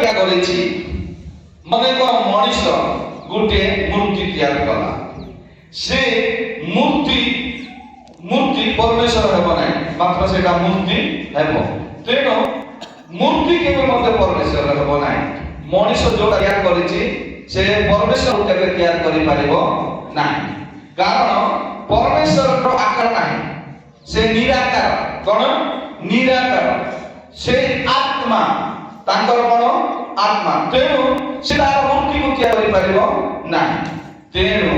क्या करेछि मने को मनीष गुटे मूर्ति तैयार कला से मूर्ति मूर्ति परमेश्वर हेबो नै मात्र सेटा मूर्ति हेबो तेनो मूर्ति केबे मते परमेश्वर हेबो नै मनीष जो तैयार करेछि से परमेश्वर केबे तैयार करि पारिबो नै कारण परमेश्वर आकार नाही से निराकार कोन निराकार से आत्मा तांकर कोन आत्मा तेनु सेटा मूर्ति को तैयार करि पारिबो नाही तेनु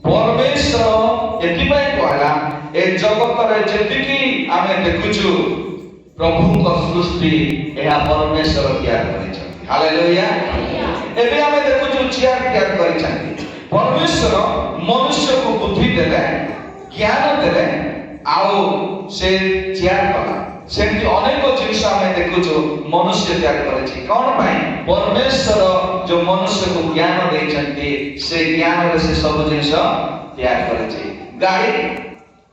परमेश्वर एतिबाय कहला ए जगत रे जेतिकी आमे देखुछु प्रभु को सृष्टि एहा परमेश्वर तैयार करिछ हालेलुया एबे आमे देखुछु चेयर तैयार करिछ परमेश्वर मनुष्य को बुद्धि देले ज्ञान देले आउ से चेयर कला सेंति अनेक जिनिस आमे देखुछु मनुष्य तैयार करिछि कोन भाई परमेश्वर जो मनुष्य को ज्ञान दैछन्ति से ज्ञान रे से सब जिनिस तैयार करिछि गाड़ी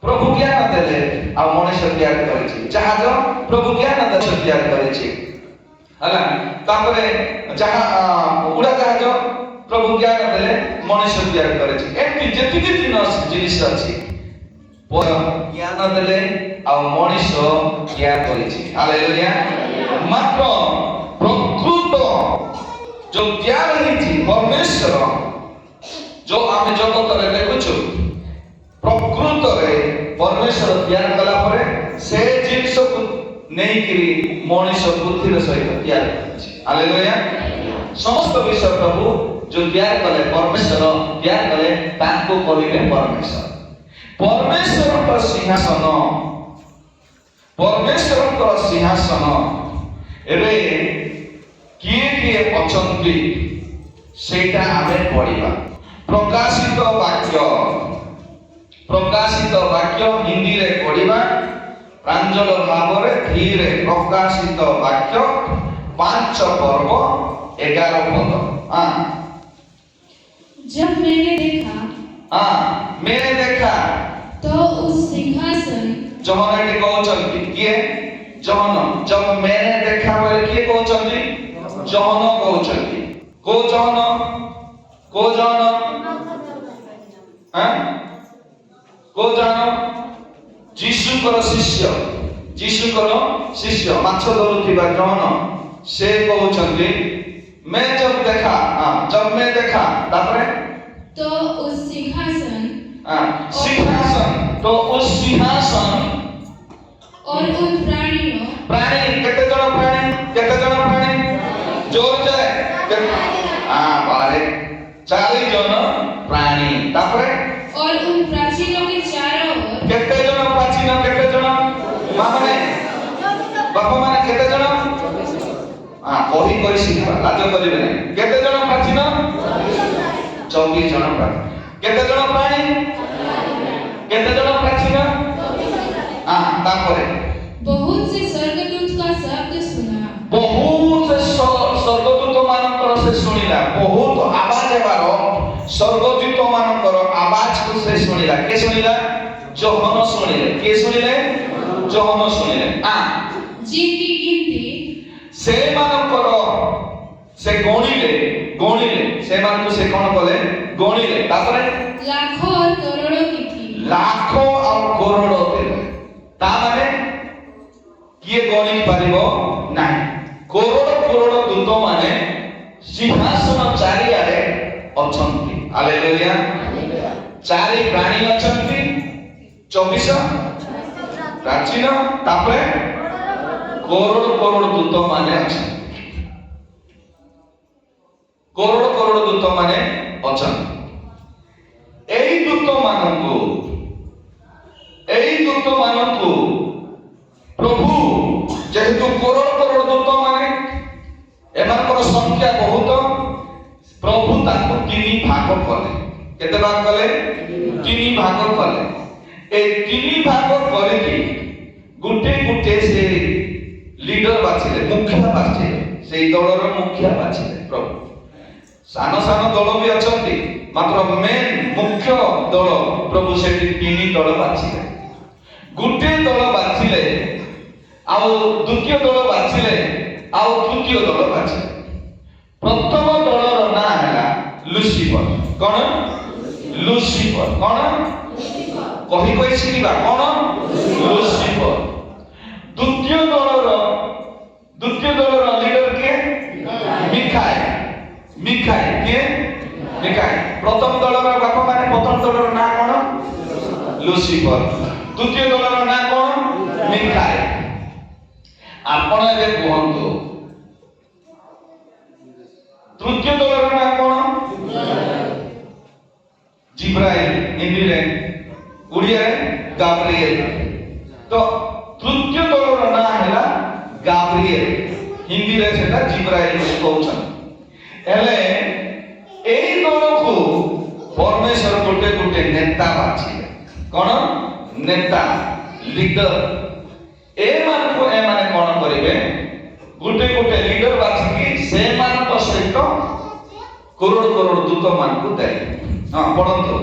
प्रभु ज्ञान देले आ मनुष्य तैयार करिछि जहाज प्रभु ज्ञान देले तैयार करिछि हला तापरे जहाज उड़ा जहाज प्रभु ज्ञान देले मनुष्य तैयार करिछि एति जेतिकि जिनिस अछि पर ज्ञान देले आ मनुष्य तैयार करिछि हालेलुया मात्र प्रकृत जो तैयार होइछि परमेश्वर जो आमे जगत रे देखुछु प्रकृत रे परमेश्वर तैयार कला परे से जिनिस को नहीं करी मनुष्य बुद्धि रे सहित तैयार करिछि हालेलुया समस्त विषय प्रभु जो तैयार कले परमेश्वर तैयार कले ताको करिले परमेश्वर परमेश्वर का सिंहासन रे किए अछंती सेटा आमे पढिबा प्रकाशित वाक्य हिंदी रे पढिबा प्रांजल भाव रे धीरे प्रकाशित वाक्य 5 पर्व 11 पद जब मैंने देखा तो उस सिंहासन जहन एटी कहउछंती किए जहन जब मैंने देखा बोले किए कहउछंती जहन कहउछंती को जहन को जहन जीशुकर शिष्य माछ धरुथिबा जहन से कहउछंती मैं जब देखा तापरे तो उस सिंहासन तो उस सिंहासन और उन प्राणी केते जन प्राणी जोर जाए बारे 40 जन प्राणी तापरे और उन प्राचीनों के चारों ओर केते जन माने बापा माने केते जन कही करी सिखा लाज करिबे नै केते जन प्राचीन 24 जन प्राणी केते जन प्राणी केते जन प्राचीन तापरे बहुत से स्वर्गदूत का शब्द सुना बहुत स्वर्गदूत मानकर से सुनिला बहुत आवाज हेबारो स्वर्गदूत मानकर आवाज को से सुनिला के सुनिला जोहन सुनिले के सुनिले जोहन सुनिले जिनकी गिनती से मानकर से गणिले से मान को से कोन बोले गणिले तापरे लाखों और करोड़ों की थी लाखों और करोड़ों थे ता माने किए गणि पारिबो नाही करोड़ दूत माने सिंहासन चारियारे अछंती हालेलुया चारि प्राणी अछंती 24 प्राचीन तापरे करोड़ दूत माने अछंती करोड़ दूत माने अछंती एई दूत मानंकु प्रभु जेहेतु करोड़ दूत माने एमानकर संख्या बहुत प्रभु ताको 3 भाग कले केते भाग कले 3 भाग कले ए 3 भाग करके गुटे से लीडर बाछिले मुखिया बाछिले से दलर मुखिया बाछिले प्रभु सान दल भी अछंती मात्र मेन मुख्य दल प्रभु से 3 दल बाछिले गुटे दल बाछिले आउ द्वितीय दल बाछिले आउ तृतीय दल बाछिले प्रथम दलर ना है लुसिफर कौन लुसिफर कौन कही कही शिखा कौन लुसिफर द्वितीय दलर लीडर के मिखाएल मिखाएल के मिखाएल प्रथम दलर बाप माने प्रथम दलर ना कौन लुसिफर द्वितीय दलर ना कौन मिखाएल आपण ए कहंतु तृतीय दलर ना कौन जिब्राइल हिंदी रे उड़िया रे गाब्रिएल तो तृतीय दलर ना हैला गाब्रिएल हिंदी रे सेटा जिब्राइल कहउछन हेले एई दल को परमेश्वर गोटे गोटे नेता बाछिले कोन नेता लीडर ए मान को ए माने कोन करिवे गोटे गोटे लीडर बाछी से मान को सहित करोड़ करोड़ दूत मान को दे हां पढंतु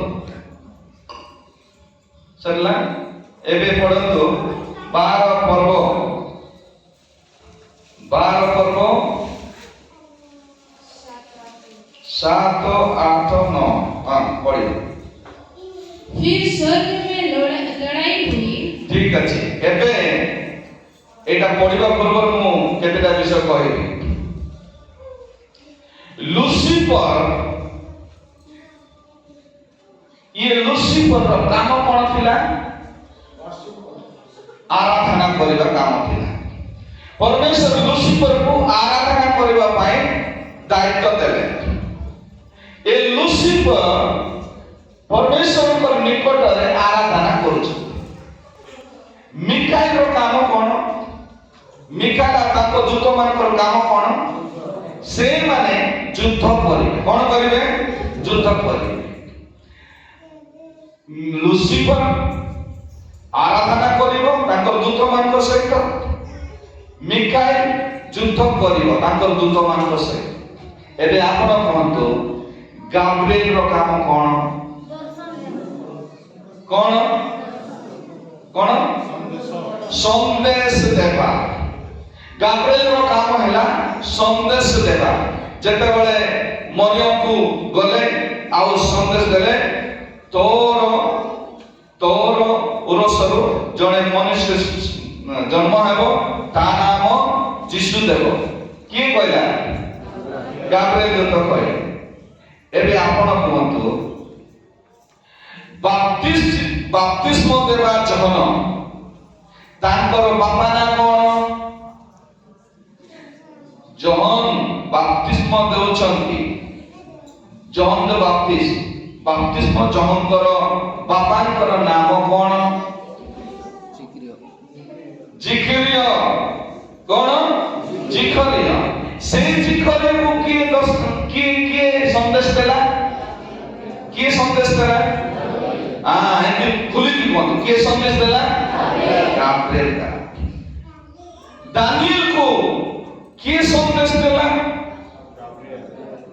सरला एबे पढंतु 12 पर्व 7 8 9 हां पढियो फिर स्वर्ग में लड़ाई हुई ठीक अछि एबे एटा पढिबा पूर्व मु केतेटा विषय कहबी लुसिफर ये लुसिफर रो काम कोन थिला आराधना करिबा काम थिला परमेश्वर लुसिफर को आराधना करिबा पाए दायित्व देले ए लुसिफर परमेश्वर को निकट रे आराधना करूछ मिकाएल रो काम कोन मिकाएल ताको दूत मान को काम कोन से माने युद्ध करिवे कोन करिवे युद्ध करिवे लुसिफर आराधना करिवो ताकर दूत मान को सहित मिकाएल युद्ध करिवो ताकर दूत मान को सहित एबे आपण कहंतु गाब्रिएल रो काम कोन कोन कोन संदेश देवा गाब्रिएल रो काम हैला संदेश देवा जेते बेले मरियम को गले आउ संदेश देले तोर उरसरु जने मनुष्य जन्म हेबो ता नाम यीशु देबो की कहला गाब्रिएल तो कहे एबे आपण कहंतु बाप्तिस्म देवा जहन तांकर बापा ना कोन जहन बाप्तिस्म देउछंती जहन द बाप्तिस्म जहन कर बापांकर नाम कोन जिखरिया कोन जिखरिया से जिखरिया को किए संदेश देला किए संदेश देला हां एंड खुली कोन किए संदेश देला गाब्रिएल का दानिएल को किए संदेश देला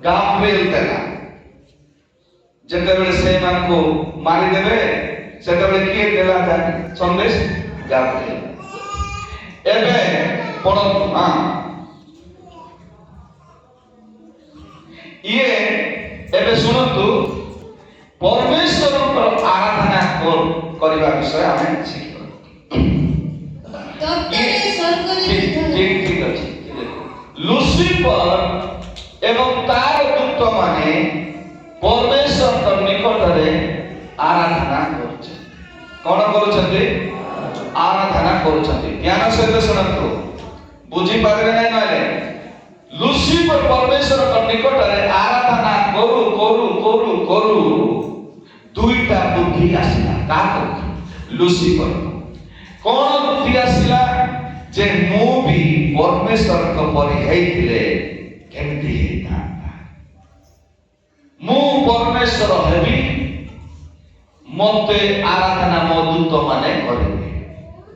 गाब्रिएल देला जेतेबेले से मान को मारी देबे सेतेबेले किए देला संदेश गाब्रिएल एबे पढो हां ये एबे सुनतु परमेश्वर पर आराधना करबा विषय हमें शिखिबा तब तक स्वर्ग में ठीक अछि लुसिफर एवं तार दूत माने परमेश्वर तर निकट रे आराधना करछे कोन करछते आराधना करछते ध्यान सहित सुनतु बुझी पारे नै नले लुसिफर परमेश्वर तर निकट रे आराधना करू दुईटा बुद्धि आसिला काको लुसिफर कोन बुद्धि आसिला जे मु भी परमेश्वर को परि हेइथिले केमति हेता मु परमेश्वर हेबी मते आराधना मो दूत माने करिवे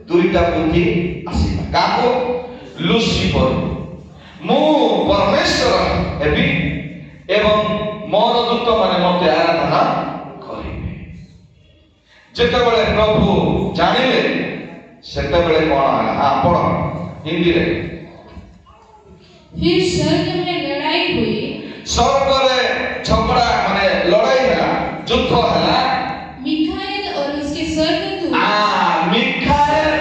दुईटा बुद्धि आसिला काको लुसिफर मु परमेश्वर हेबी एवं मोर दूत माने मते आराधना करिवे जेतेबेले प्रभु जानिले सेतेबेले कोन होला हां पढो हिंदी रे फिर स्वर्ग में लड़ाई हुई ସ୍ୱର୍ଗରେ ଝଗଡ଼ା ମାନେ ଲଢ଼ାଇ ହେଲା, ଯୁଦ୍ଧ ହେଲା। मिखाएल और उसके स्वर्गदूत ମିଖାଏଲ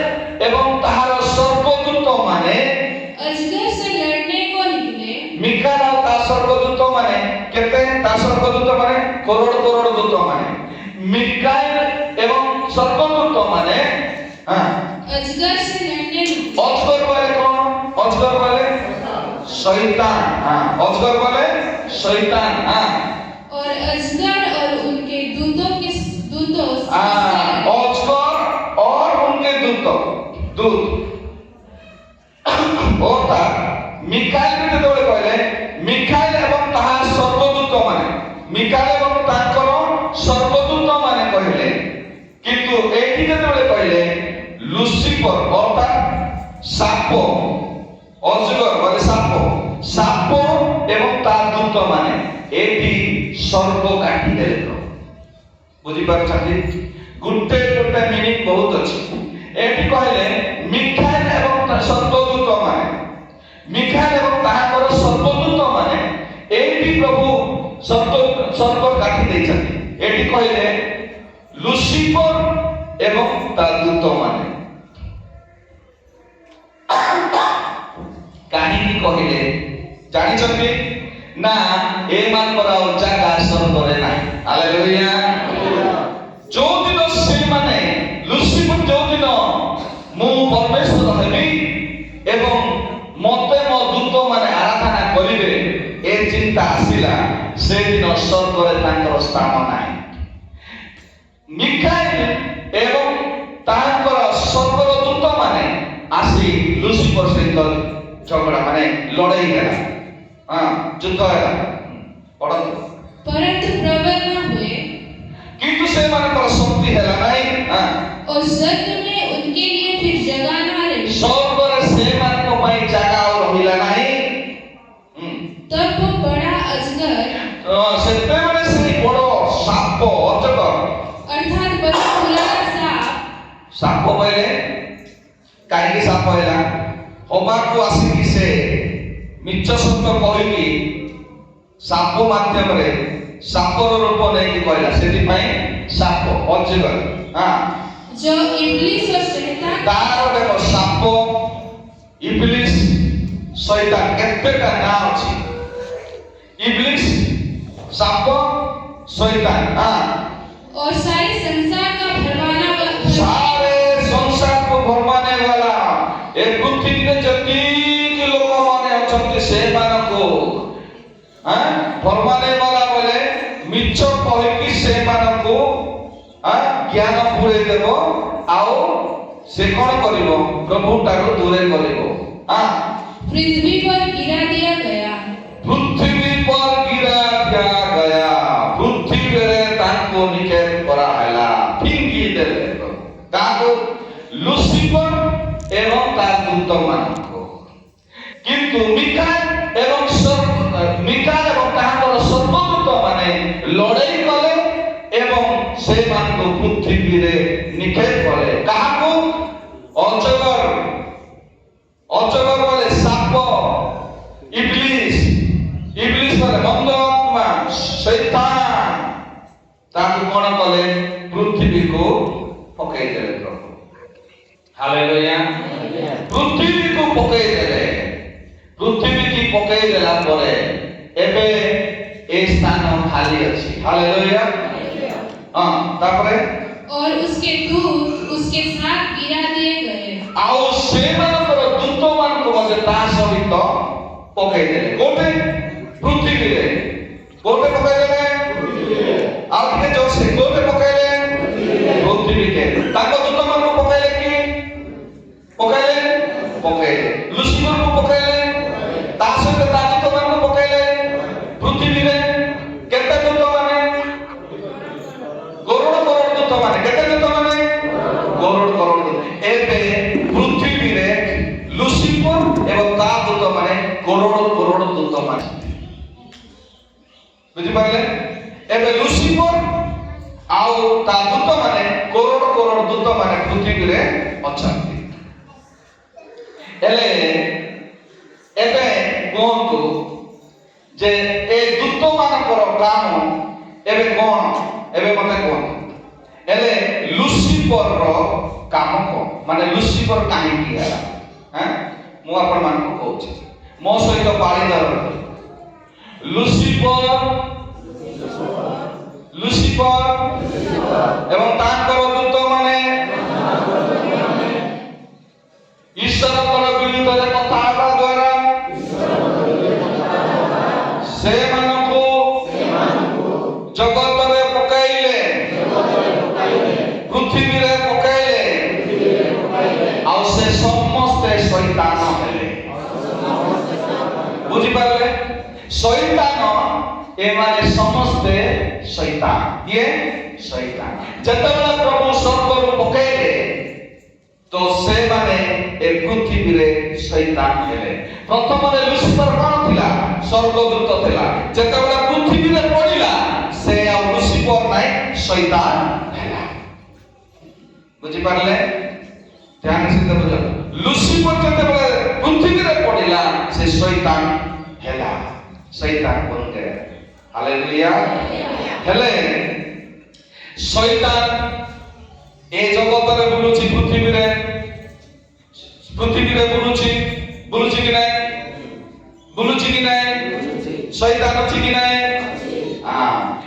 ଏବଂ ତାହାର ସ୍ୱର୍ଗଦୂତ ମାନେ अजगर से लड़ने को निकले। ମିଖାଏଲ ଆଉ ତା ସ୍ୱର୍ଗଦୂତ ମାନେ କେତେ? ତା ସ୍ୱର୍ଗଦୂତ ମାନେ କରୋଡ଼ କରୋଡ଼ ଦୂତ ମାନେ। ମିଖାଏଲ ଏବଂ ସ୍ୱର୍ଗଦୂତ ମାନେ अजगर से लड़ने निकले। ଅଜଗର ବୋଲେ କଣ? ଅଜଗର ବୋଲେ শয়তান। অজগর বলে শয়তান। और अजगर और उनके दूतों অজগর और उनके दूत অর্থাৎ মিকাইল যেତେବେଳେ କହିଲେ ମିକାଇଲ ଏବଂ ତାହା ସ୍ୱର୍ଗଦୂତ ମାନେ, ମିକାଇଲ ଏବଂ ତାଙ୍କର ସ୍ୱର୍ଗଦୂତ ମାନେ କହିଲେ, କିନ୍ତୁ ଏଠି ଯେତେବେଳେ କହିଲେ ଲୁସିଫର ଅର୍ଥାৎ ସାପ, ଅଜଗର ମାନେ ସାପ ଏବଂ ତା ଦୂତ ମାନେ ଏଠି ସର୍ବ କାଟିଦେଲେ। ବୁଝିପାରୁଛନ୍ତି? ଗୋଟେ ଗୋଟେ ମିନିଂ ବହୁତ ଅଛି। ଏଠି କହିଲେ ମିଖାଏଲ ଏବଂ ତା ସ୍ୱର୍ଗଦୂତ ମାନେ, ମିଖାଏଲ ଏବଂ ତାଙ୍କର ସ୍ୱର୍ଗଦୂତ ମାନେ ଏଠି ପ୍ରଭୁ ସର୍ବ କାଟି ଦେଇଛନ୍ତି। ଏଠି କହିଲେ ଲୁସିଫର ଏବଂ ତା ଦୂତ ମାନେ। କାହିଁକି କହିଲେ ଜାଣିଛନ୍ତି ନା? ଏମାନଙ୍କର ଆଉ ଜାଗା ସ୍ୱର୍ଗରେ ନାହିଁ। ହାଲେଲୁୟା। ଯୋଉଦିନ ସେମାନେ ଲୁସିଫର ଯୋଉଦିନ ମୁଁ ପରମେଶ୍ୱର ହେବି ଏବଂ ମତେ ମୋ ଦୂତ ମାନେ ଆରାଧନା କରିବେ ଏ ଚିନ୍ତା ଆସିଲା, ସେଦିନ ସ୍ୱର୍ଗରେ ତାଙ୍କର ସ୍ଥାନ ନାହିଁ। ମିଖାଏଲ ଏବଂ ତାଙ୍କର ସ୍ୱର୍ଗର ଦୂତ ମାନେ ଆସି ଲୁସିଫର ସହିତ ଝଗଡ଼ା ମାନେ ଲଢ଼େଇ ହେଲା, ଯୁଦ୍ଧ ହେଲା। ପଢ଼ନ୍ତୁ। परंतु प्रबल न हुए କିନ୍ତୁ ସେମାନଙ୍କର ଶକ୍ତି ହେଲା ନାହିଁ। और स्वर्ग में उनके लिए फिर जगह न रही। ସ୍ୱର୍ଗରେ ସେମାନଙ୍କ ପାଇଁ ଜାଗା ଆଉ ରହିଲା ନାହିଁ। तब वो बड़ा अजगर ସେତେବେଳେ ସେଇ ବଡ଼ ସାପ ଅଜଗର अर्थात बड़ा पुराना ସାପ କହିଲେ କାହିଁକି ସାପ ହେଲା? ହବାକୁ ଆସିକି ସେ ମିଛ ସତ୍ୟ କହିକି ସାପ ମାଧ୍ୟମରେ ସାପର ରୂପ ନେଇକି କହିଲା, ସେଥିପାଇଁ ସାପ ଅଜଗର। जो इब्लिस और शैतान ତାର ଦେଖ ସାପ, ଇବଲିସ, ଶୈତାନ କେତେଟା ନାଁ ଅଛି। ଇବଲିସ, ସାପ, ଶୈତାନ। और सारे संसार का भरमाना सारे संसार को भरमाने वाला ए पृथ्वी में जतिक लोक माने अछंती से मानको भरमाने वाला बोले मिछ कहिकी से मानको ज्ञान पुरे देबो आओ से कोन करिवो? प्रभु तारो दूरे करिवो। पृथ्वी पर गिरा दिया गया। पृथ्वी पर गिरा दिया गया। पृथ्वी रे ताको निकेत करा हैला, फिंगी देले ताको लुसिफर एवं ता दूत मानको। किंतु मिकाएल एवं ताहाकर स्वर्गदूत माने लड़ाई कले एवं से मानको पृथ्वी रे निकेत कले। काहाको? अजगर बोले साप, इब्लिस बोले मंद आत्मा, शैतान ताको कोन कले? पृथ्वी को पकई देले प्रभु। हालेलुया। पृथ्वी को पकई देले। पृथ्वी की पकई देला परे एबे ए स्थान खाली अछि। हालेलुया। तापरे और उसके दूत उसके साथ गिरा दिए गए। आओ सेमानकर दूत मानको मजे ता सहित पकई देले। कोठे? पृथ्वी रे। कोठे पकई देले? आ के जो से कोठे पकईले? पृथ्वी के। ताको दूत मानको पकईले की? पकईले? पकईले। लुसिफर को पकईले? ता सहित ता दूत मानको पकईले? पृथ्वी रे केते दूत माने? करोड़ करोड़ दूत माने। केते दूत माने? करोड़ करोड़ दूत। एबे पृथ्वी रे लुसिफर एवं ता दूत माने करोड़ करोड़ दूत माने। बुझि पाइले? एबे लुसिफर आउ ता दूत माने करोड़ करोड़ दूत माने पृथ्वी रे अछंती। एले एबे कोंतु जे ए ମାନଙ୍କର କାମ ଏବେ କଣ ଏବେ ମତେ କୁହନ୍ତୁ ହେଲେ ଲୁସିଫରର କାମ କଣ ମାନେ ଲୁସିଫର କାହିଁକି ହେଲା ମୁଁ ଆପଣମାନଙ୍କୁ କହୁଛି ମୋ ସହିତ ପାଳିଦାର ଲୁସିଫର ଏବଂ ତାଙ୍କର ଦୂତମାନେ ଈଶ୍ୱରଙ୍କର ବିରୁଦ୍ଧରେ କଥା ହେବା ଦ୍ୱାରା ସେମାନଙ୍କୁ ଜଗତରେ ପକାଇଲେ ପୃଥିବୀରେ ପକାଇଲେ ଆଉ ସେ ସମସ୍ତେ ଶୈତାନ ହେଲେ ବୁଝିପାରିଲେ ଶୈତାନ ଏମାନେ ସମସ୍ତେ ଶୈତାନ ଇଏ ଶୈତାନ ଯେତେବେଳେ ପ୍ରଭୁ ସ୍ୱର୍ଗରୁ ପକାଇଲେ ତ ସେମାନେ ଏ ପୃଥିବୀରେ ଶୈତାନ ହେଲେ ପ୍ରଥମରେ ଲୁସିଫର କଣ ଥିଲା ସ୍ୱର୍ଗଦୂତ ଥିଲା ଯେତେବେଳେ ପୃଥିବୀରେ ପଡ଼ିଲା ସେ ଆଉ ଲୁସିଫର ନାହିଁ ଶୈତାନ ହେଲା ବୁଝିପାରିଲେ ଧ୍ୟାନ ସହିତ ବୁଝ ଲୁସିଫର ଯେତେବେଳେ ପୃଥିବୀରେ ପଡ଼ିଲା ସେ ଶୈତାନ ହେଲା ଶୈତାନ ବନିଗଲା ହାଲେଲୁୟା ହେଲେ ଶୈତାନ ଏ ଜଗତରେ ବୁଲୁଛି ପୃଥିବୀରେ ବୁଲୁଛି କି ନାହିଁ ଶୈତାନ ଅଛି କି ନାହିଁ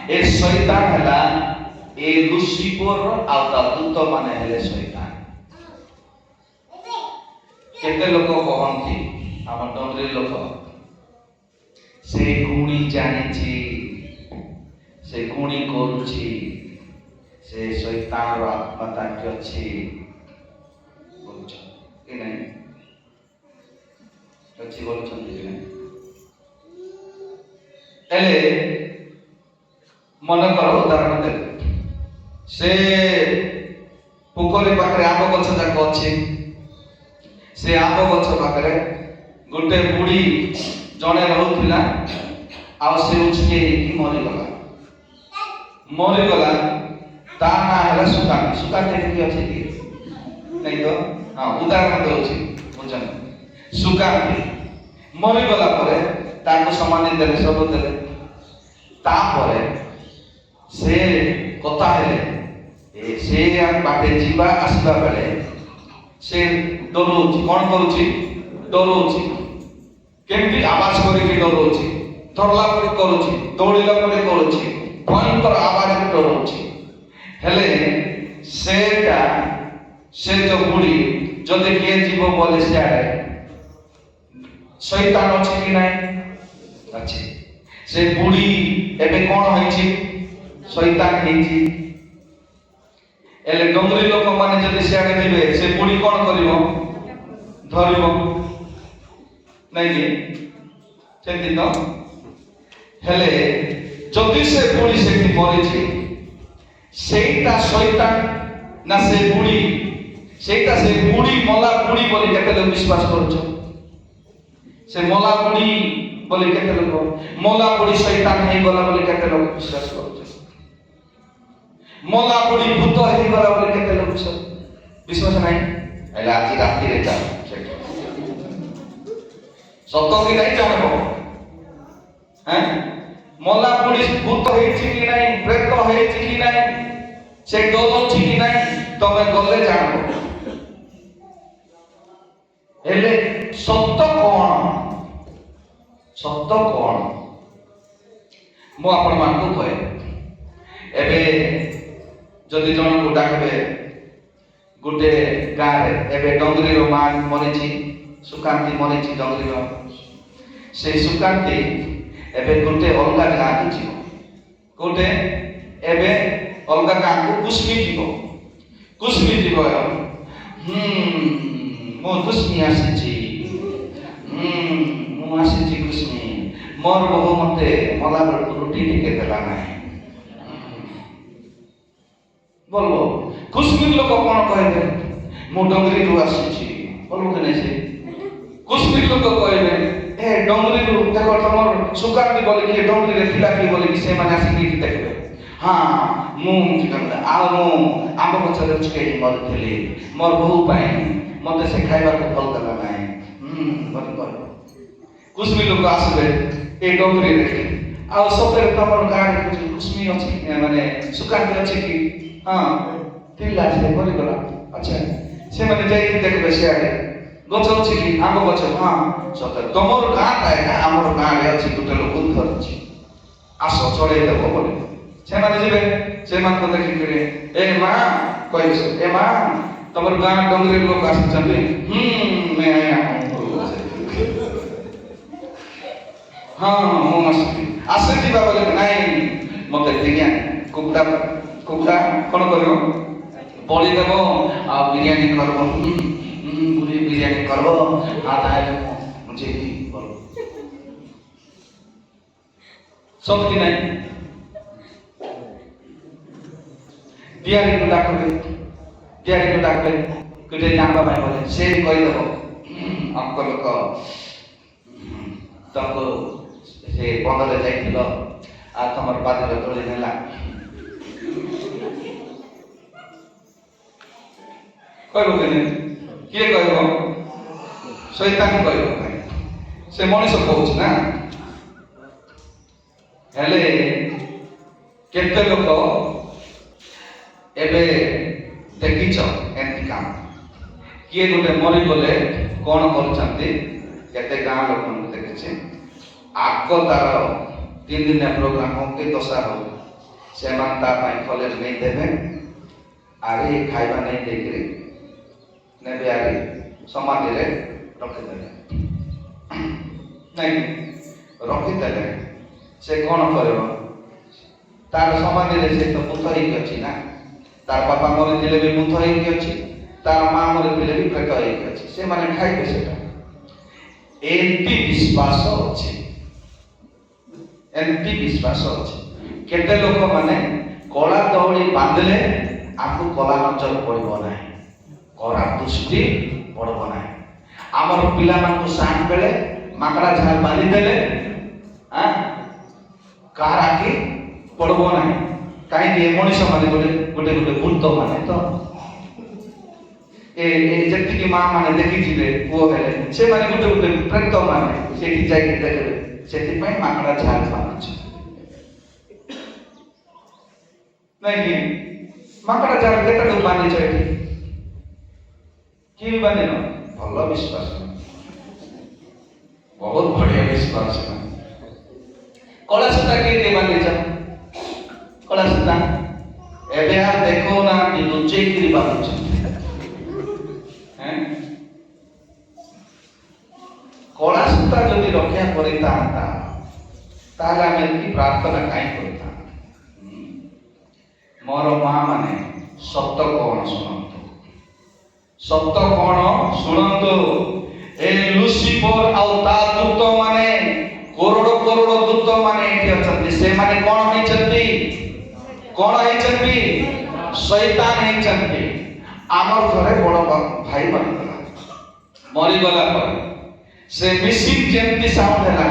ଏ ଶୈତାନ ହେଲା ଏ ଲୁସିଫର ଆଉ ତା ଦୂତ ମାନେ ହେଲେ ଶୈତାନ କେତେ ଲୋକ କହନ୍ତି ଆମ ଡଙ୍ଗରୀ ଲୋକ ସେ ଗୁଣି ଜାଣିଛି ସେ ଗୁଣି କରୁଛି ସେ ଶୈତାନର ଆତ୍ମା ତାଙ୍କେ ଅଛି ବୋଲୁଛନ୍ତି କି ନାହିଁ ଅଛି ବୋଲୁଛନ୍ତି କି ନାହିଁ ହେଲେ ମନେକର ଉଦାହରଣ ଦେବେ ସେ ପୋଖରୀ ପାଖରେ ଆମ୍ବ ଗଛ ଯାକ ଅଛି ସେ ଆମ୍ବ ଗଛ ପାଖରେ ଗୋଟେ ବୁଢ଼ୀ ଜଣେ ରହୁଥିଲା ଆଉ ସେ ଉଛିକେ ହେଇକି ମରିଗଲା ତା ନାଁ ହେଲା ସୁକାନ୍ତି କି ଅଛି କି ନାଇଁ ତ ଉଦାହରଣ ଦେଉଛି ବୁଝନ୍ତୁ ସୁକାନ୍ତି ମରିଗଲା ପରେ ତାକୁ ସମାଧି ଦେଲେ ସବୁ ଦେଲେ ତାପରେ ସେ କଥା ହେଲେ ସେ ବାଟେ ଯିବା ଆସିବା ବେଳେ ସେ ଡରଉଛି କଣ କରୁଛି ଡରଉଛି କେମିତି ଆବାଜ କରିକି ଡରଉଛି ଧରଲା ପରି କରୁଛି ଦୌଡ଼ିଲା ପରି କରୁଛି ଭୟଙ୍କର ଆବାଜରେ ଡରଉଛି ହେଲେ ସେଟା ସେ ଯୋଉ ବୁଢ଼ୀ ଯଦି କିଏ ଯିବ ବୋଲେ ସିଆଡ଼େ ଶୈତାନ ଅଛି କି ନାହିଁ ଅଛି ସେ ବୁଢ଼ୀ ଏବେ କଣ ହେଇଛି ଶୈତାନ ହେଇଛି ହେଲେ ଡଙ୍ଗରୀ ଲୋକମାନେ ଯଦି ସିଆଡ଼େ ଯିବେ ସେ ବୁଢ଼ୀ କଣ କରିବ ଧରିବ ନାଇଁ କି ସେମିତି ତ ହେଲେ ଯଦି ସେ ବୁଢ଼ୀ ସେଠି ମରିଛି ସେଇଟା ଶୈତାନ ନା ସେ ବୁଢ଼ୀ ସେଇଟା ସେ ବୁଢ଼ୀ ମଲା ବୁଢ଼ୀ ବୋଲି କେତେ ଲୋକ ବିଶ୍ୱାସ କରୁଛ ସେ ମଲା ବୁଢ଼ୀ ବୋଲି କେତେ ଲୋକ ମଲା ବୁଢ଼ୀ ଶୈତାନ ହେଇଗଲା ବୋଲି କେତେ ଲୋକ ବିଶ୍ୱାସ କରୁଛ ମଲା ବୁଢ଼ୀ ଭୂତ ହେଇଗଲା ବୋଲି କେତେ ଲୋକ ବିଶ୍ୱାସ ନାହିଁ ହେଲେ ଆଜି ରାତିରେ ଯାଅ ସତ କି ନାହିଁ ଜାଣିବ ମଲା ବୁଢ଼ୀ ଭୂତ ହେଇଛି କି ନାହିଁ ପ୍ରେତ ହେଇଛି କି ନାହିଁ ସେ ଡରୁଛି କି ନାହିଁ ତମେ ଗଲେ ଜାଣିବ ହେଲେ ସତ କଣ ମୁଁ ଆପଣମାନଙ୍କୁ କହେ ଏବେ ଯଦି ଜଣକୁ ଡାକିବେ ଗୋଟେ ଗାଁରେ ଏବେ ଡଙ୍ଗରୀର ମା ମରିଛି ସୁକାନ୍ତି ମରିଛି ଡଙ୍ଗରୀର ସେ ସୁକାନ୍ତି ଏବେ ଗୋଟେ ଅଲଗା ଗାଁକୁ ଯିବ ଗୋଟେ ଏବେ ଅଲଗା ଗାଁକୁ କୁସ୍ମି ଯିବ ମୁଁ କୁସ୍ମି ଆସିଛି ମୁଁ ଆସିଛି କୁସ୍ମି ମୋର ବୋହୁ ମତେ ମଲା ବେଳକୁ ରୁଟି ଟିକେ ଦେଲା ନାହିଁ बोलो कुछ लोग कौन कहबे मु डंगरी रु आसी बोलो कि नहीं से कुछ लोग कहबे ए डंगरी रु देखो तमर सुकांती बोले कि डंगरी रे थिला कि बोले कि से माने आसी कि देखबे हां मु आ मु आंब गछरे छके मरथली मोर बहु पाई मते से खाइबा को फल दला नाही बोल कुछ लोग आसबे ए डंगरी रे ଆଉ ସତରେ ତମର ଗାଁରେ କିଛି କୁସ୍ମି ଅଛି ମାନେ ସୁକାନ୍ତି ଅଛି କି? ହଁ ଥିଲା ସେ କରିଗଲା। ଆଚ୍ଛା ସେମାନେ ଯାଇକି ଦେଖିବେ ସିଆଡ଼େ ଗଛ ଅଛି କି ଆମ୍ବ ଗଛ? ହଁ ସତରେ ତମର ଗାଁଟା ଏକା ଆମର ଗାଁରେ ଅଛି ଗୋଟେ ଲୋକ ଧରିଛି ଆସ ଚଢ଼େଇ ଦେବ ବୋଲି ସେମାନେ ଯିବେ। ସେମାନଙ୍କୁ ଦେଖିକିରି ଏ ମା କହିବେ ସେ ଏ ମା ତମର ଗାଁ ଡଙ୍ଗରୀ ଲୋକ ଆସିଛନ୍ତି। ହଁ ମୁଁ ଆସିଯିବା ବୋଲେ ନାଇଁ ମତେ ବିରିୟାନୀ କୁକୁଡ଼ା କ'ଣ କରିବ ବଳି ଦେବ ଆଉ ବିରିୟାନୀ କରିବ ବିରିୟାନୀ କରିବ ଆଉ ତାହେଲେ ମୁଁ ଯିବି ସତ କି ନାହିଁ? ଡାକିବେ ଗୋଟେ ଜାଣିବା ପାଇଁ ବୋଲେ ସେ ବି କହିଦେବ ଅଙ୍କ ଲୋକ ତମକୁ ସେ ବନ୍ଧରେ ଯାଇଥିଲ ଆଉ ତମର ପାଦରେ ତୋଳି ନେଲା। କହିବ କି କିଏ କହିବ? ଶୈତାନ କହିବ। ସେ ମଣିଷ କହୁଛି ନା। ହେଲେ କେତେ ଲୋକ ଏବେ ଦେଖିଛ ଏମିତି କାମ? କିଏ ଗୋଟେ ମରିଗଲେ କ'ଣ କରୁଛନ୍ତି? କେତେ ଗାଁ ଲୋକଙ୍କୁ ଦେଖିଛି ଆଗ ତାର 3 ଦିନିଆ ପ୍ରୋଗ୍ରାମ ହଉ କି ଦଶା ହଉ ସେମାନେ ତା ପାଇଁ କଲେଜ ନେଇ ଦେବେ ଆରେ ଖାଇବା ନେଇ ଦେଇକିରି ନେବେ ଆରେ ସମାଧିରେ ରଖିଦେବେ। ନାଇଁ ରଖିଦେଲେ ସେ କ'ଣ କରିବ? ତାର ସମାଧିରେ ସେ ତ ଭୂତ ହେଇକି ଅଛି ନା। ତାର ବାପା ମରିଥିଲେ ବି ଭୂତ ହେଇକି ଅଛି, ତାର ମା ମରିଥିଲେ ବି ପ୍ରେତ ହେଇକି ଅଛି। ସେମାନେ ଖାଇବେ ସେଟା। ଏମିତି ବିଶ୍ୱାସ ଅଛି, ଏମିତି ବିଶ୍ୱାସ ଅଛି। କେତେ ଲୋକମାନେ କଳା ଦଉଡ଼ି ବାନ୍ଧିଲେ ଆମକୁ କଳା ନଜର ପଡ଼ିବ ନାହିଁ, କଳା ଦୃଷ୍ଟି ପଡ଼ିବ ନାହିଁ। ଆମର ପିଲାମାନଙ୍କୁ ସାନ୍ ବେଳେ ମାଙ୍କଡ଼ା ଝାଲ ବାନ୍ଧିଦେଲେ କାହାର ଆଖି ପଡ଼ିବ ନାହିଁ। କାହିଁକି? ଏ ମଣିଷ ମାନେ ଗୋଟେ ଭୂତ ମାନେ ତ ଯେତିକି ମା ମାନେ ଦେଖିଯିବେ ପୁଅ ହେଲେ ସେମାନେ ଗୋଟେ ପ୍ରେତ ମାନେ ସେଠି ଯାଇକି ଦେଖିବେ। ସେଥିପାଇଁ ମାଙ୍କଡ଼ା ଝାଲ ବାନ୍ଧୁଛି ନାଇଁ? ମାଙ୍କଡ଼ା ଝାଲ କେତେଟାକୁ ବାନ୍ଧିଛ ଏଠି? କିଏ ବି ବାନ୍ଧିନ? ଭଲ ବିଶ୍ୱାସ, ବହୁତ ବଢିଆ ବିଶ୍ୱାସ। କଳା ସୂତା କିଏ ବାନ୍ଧିଛ? କଳା ସୂତା ଏବେ ଆଉ ଦେଖଉନାହାନ୍ତି, ଲୁଚେଇକିରି ବାନ୍ଧୁଛନ୍ତି। କଳା ସୂତା ଯଦି ରକ୍ଷା କରିଥାନ୍ତା ତାହେଲେ ଆମେ ଏମିତି ପ୍ରାର୍ଥନା କାହିଁ କରିଥାନ୍ତା? ମୋର ମା ମାନେ ସତ କ'ଣ ଶୁଣନ୍ତୁ, ସତ କ'ଣ ଶୁଣନ୍ତୁ। ଏ ଲୁସିଫର ଆଉ ତା ଦୂତ ମାନେ କରୋଡ଼ କରୋଡ଼ ଦୂତ ମାନେ ଏଠି ଅଛନ୍ତି। ସେମାନେ କ'ଣ ହେଇଛନ୍ତି? କ'ଣ ହେଇଛନ୍ତି? ଶୈତାନ ହେଇଛନ୍ତି। ଆମର ଘରେ ବଡ଼ ଭାଇ ମରିଗଲା ପରେ ସେ ମେସିନ୍ ଯେମିତି ସାଉଣ୍ଡ ହେଲା,